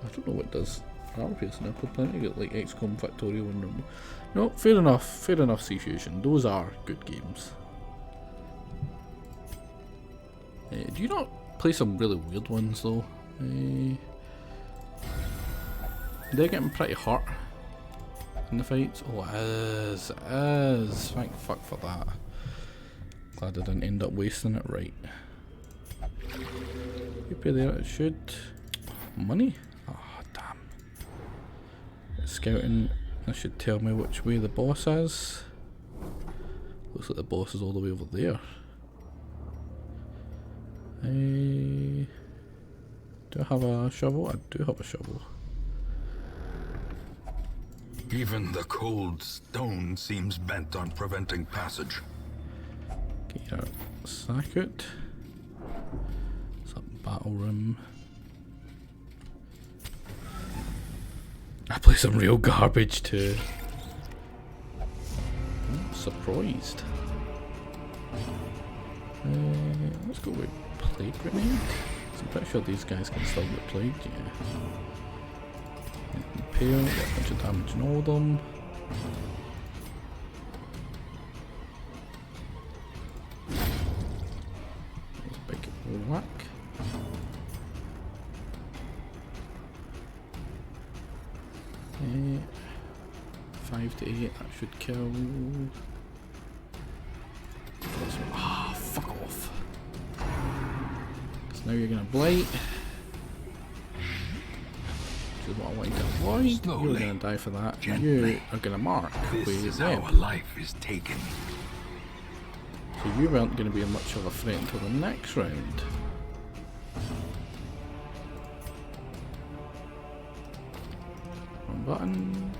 B: I don't know what it does. armor piercing. I've played plenty of like XCOM, Factorio, and Rumble. No, fair enough. Fair enough. Sea Fusion. Those are good games. Do you not play some really weird ones though? They're getting pretty hurt in the fights. Oh, it is. Thank fuck for that. Glad I didn't end up wasting it. Right. You pay there. It should. Money? Oh, damn. Scouting. That should tell me which way the boss is. Looks like the boss is all the way over there. Do I have a shovel? I do have a shovel.
A: Even the cold stone seems bent on preventing passage.
B: Get your sack out. It's a battle room. I play some real garbage too. I'm surprised. Let's go with plague grenade. I'm pretty sure these guys can still get plagued, yeah. Impale, get a bunch of damage on all of them. There's a big whack. Uh, 5 to 8, that should kill. Ah, fuck off. Because now you're gonna blight. Which is what I wanted to avoid.
A: Slowly,
B: you're gonna die for that.
A: gently.
B: You are gonna mark.
A: This
B: with
A: is
B: web.
A: how a life is taken.
B: So you weren't gonna be much of a threat until the next round. One button.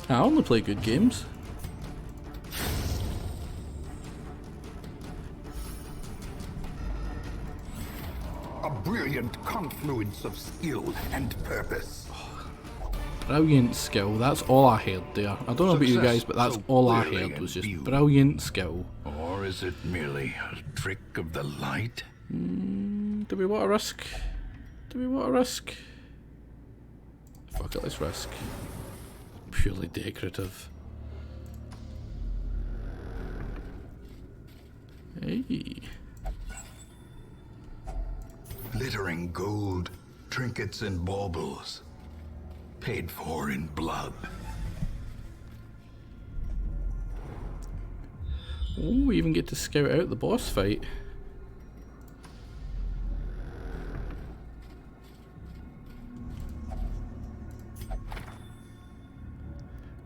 B: I only play good games.
A: A brilliant confluence of skill and purpose.
B: Brilliant skill, that's all I heard there. I don't know about you
A: Success
B: guys, but that's
A: so
B: all I
A: clearly
B: heard was
A: in
B: just
A: view.
B: brilliant skill.
A: Or is it merely a trick of the light?
B: Do we want to risk? Do we want to risk? Fuck it, let's risk. Purely decorative. Hey.
A: Glittering gold, trinkets and baubles. Paid for in blood.
B: Oh, we even get to scout out the boss fight.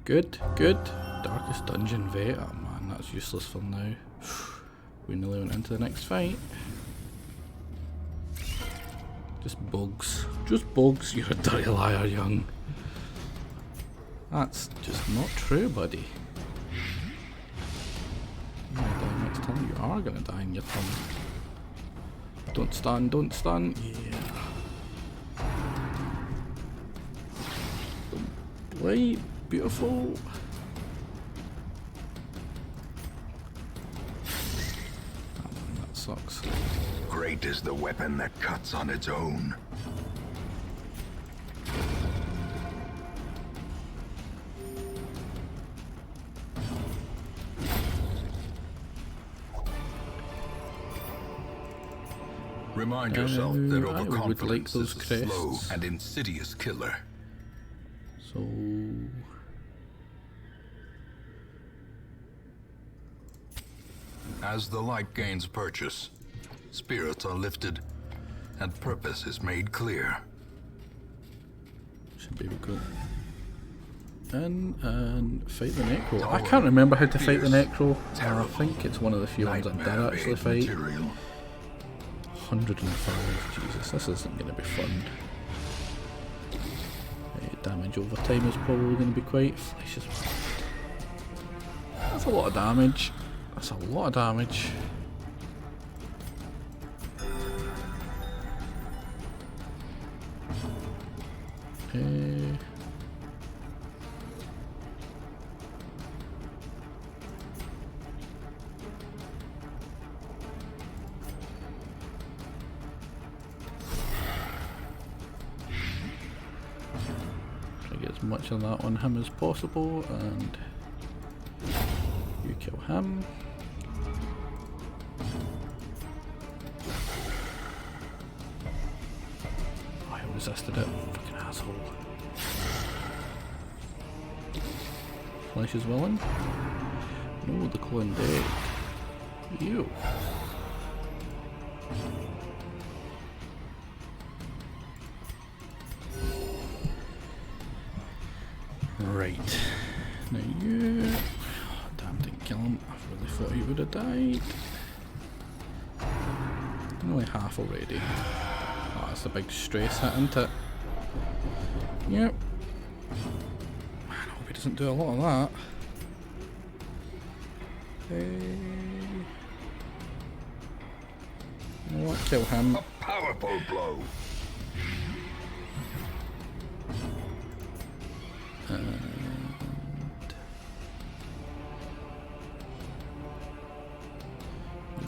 B: Good, good. Darkest dungeon vet. Oh man, that's useless for now. We nearly went into the next fight. Just bugs. Just bugs. You're a dirty liar, young. That's just not true, buddy. You're gonna die next time. You are gonna die in your turn. Don't stun, don't stun. Yeah. Wait, beautiful. Oh, man, that sucks.
A: Great is the weapon that cuts on its own. Remind yourself that
B: I would
A: overconfidence
B: like those
A: is a slow
B: crests.
A: and insidious killer.
B: So
A: As the light gains purchase, spirits are lifted, and purpose is made clear.
B: should be good. And fight the Necro. I can't remember how to fight the Necro. I think it's one of the few ones I did actually fight.
A: Material.
B: 105. Jesus, this isn't going to be fun. Damage over time is probably going to be quite flesh as well. That's a lot of damage. That's a lot of damage. get as much of that on him as possible, and you kill him. Oh, I resisted it. Fucking asshole. Flesh is willing. No, the clone dead. You. Right. Now you... Oh, damn, didn't kill him. I really thought he would have died. Only half already. Oh, that's a big stress hit, isn't it? Yep. Man, I hope he doesn't do a lot of that. You know what? Kill him.
A: A powerful blow. You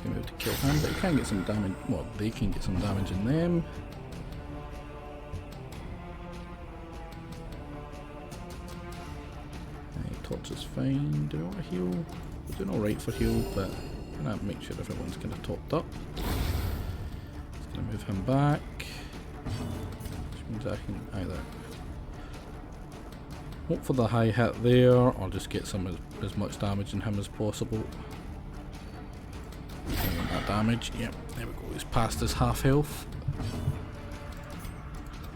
A: can be able to kill him, but you can get some damage. Well, they can get some damage in them. Torch is fine. Do I want to heal? We're doing alright for heal, but I'm gonna make sure everyone's kind of topped up. Just gonna move him back, which means I can either hope for the high hit there, or just get some as much damage in him as possible. That damage, yep, there we go. He's past his half health.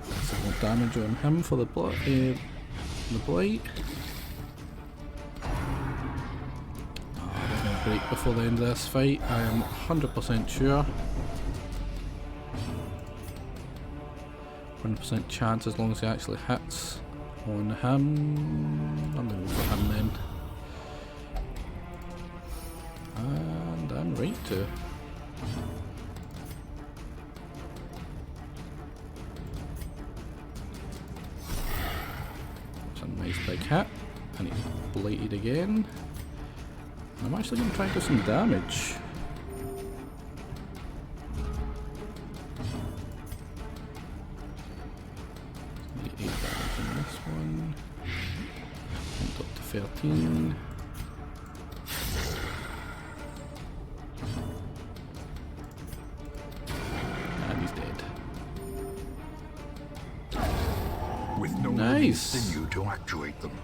A: Some more damage on him for the blight. Break before the end of this fight, I am 100% sure. 100% chance as long as he actually hits on him. I'm going to go for him then. And I'm right to. That's a nice big hit. And he's blighted again. I'm actually going to try and do some damage. Get 8 damage in this one. Went up to 13. And he's dead. With no
B: Nice.
A: sinew to actuate them,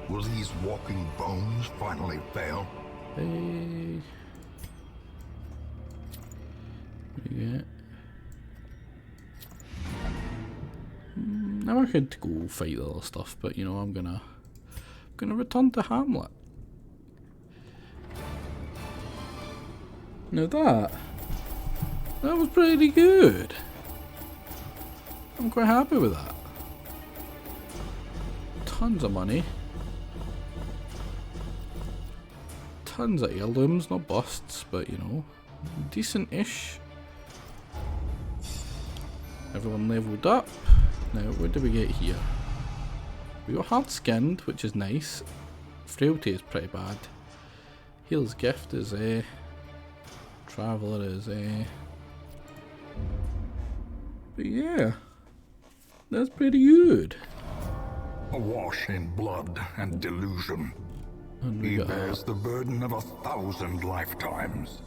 A: will these walking bones finally fail?
B: Hey. What do you get? Now I could go fight the other stuff, but you know I'm gonna return to Hamlet. Now that was pretty good. I'm quite happy with that. Tons of money. Tons of heirlooms, not busts, but you know, decent-ish. Everyone leveled up. Now, what do we get here? We got hard-skinned, which is nice. Frailty is pretty bad. Healer's gift is Traveller is but yeah, that's pretty good.
A: Awash in blood and delusion,
B: And
A: he
B: we got
A: bears the burden of 1,000 lifetimes.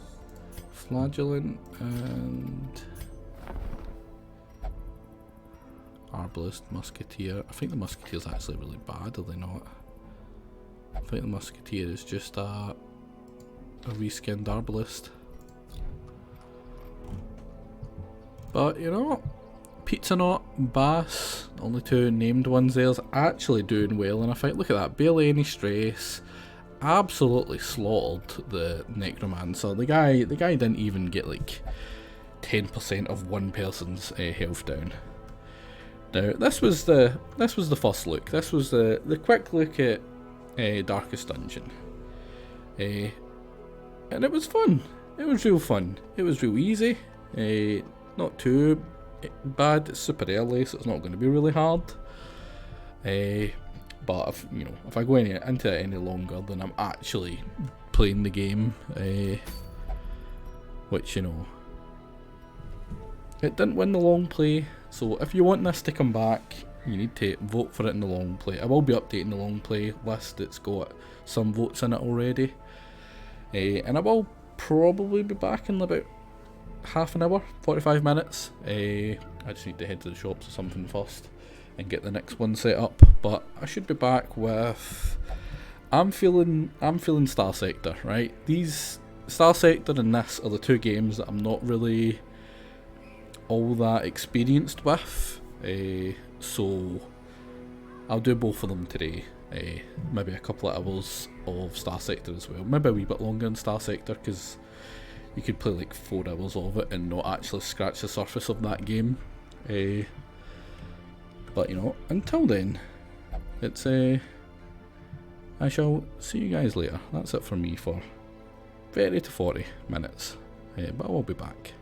B: Flagellant and Arbalist, Musketeer. I think the Musketeer's actually really bad, are they not? I think the Musketeer is just a reskinned Arbalist. But you know, Pizza Nut, Bass, only two named ones there's actually doing well in a fight. Look at that, barely any stress. Absolutely slaughtered the Necromancer. The guy didn't even get like 10% of one person's health down. Now this was the first look. This was the quick look at Darkest Dungeon, and it was fun. It was real fun. It was real easy. Not too bad. It's super early, so it's not going to be really hard. But if I go into it any longer, then I'm actually playing the game. Which it didn't win the long play. So if you want this to come back, You need to vote for it in the long play. I will be updating the long play list. It's got some votes in it already. And I will probably be back in about half an hour, 45 minutes. I just need to head to the shops or something first and get the next one set up. But I should be back with... I'm feeling Star Sector, right? These Star Sector and this are the two games that I'm not really all that experienced with. So I'll do both of them today. Maybe a couple of hours of Star Sector as well. Maybe a wee bit longer in Star Sector, because you could play like 4 hours of it and not actually scratch the surface of that game. But you know, until then, it's I shall see you guys later. That's it for me for 30 to 40 minutes. But I will be back.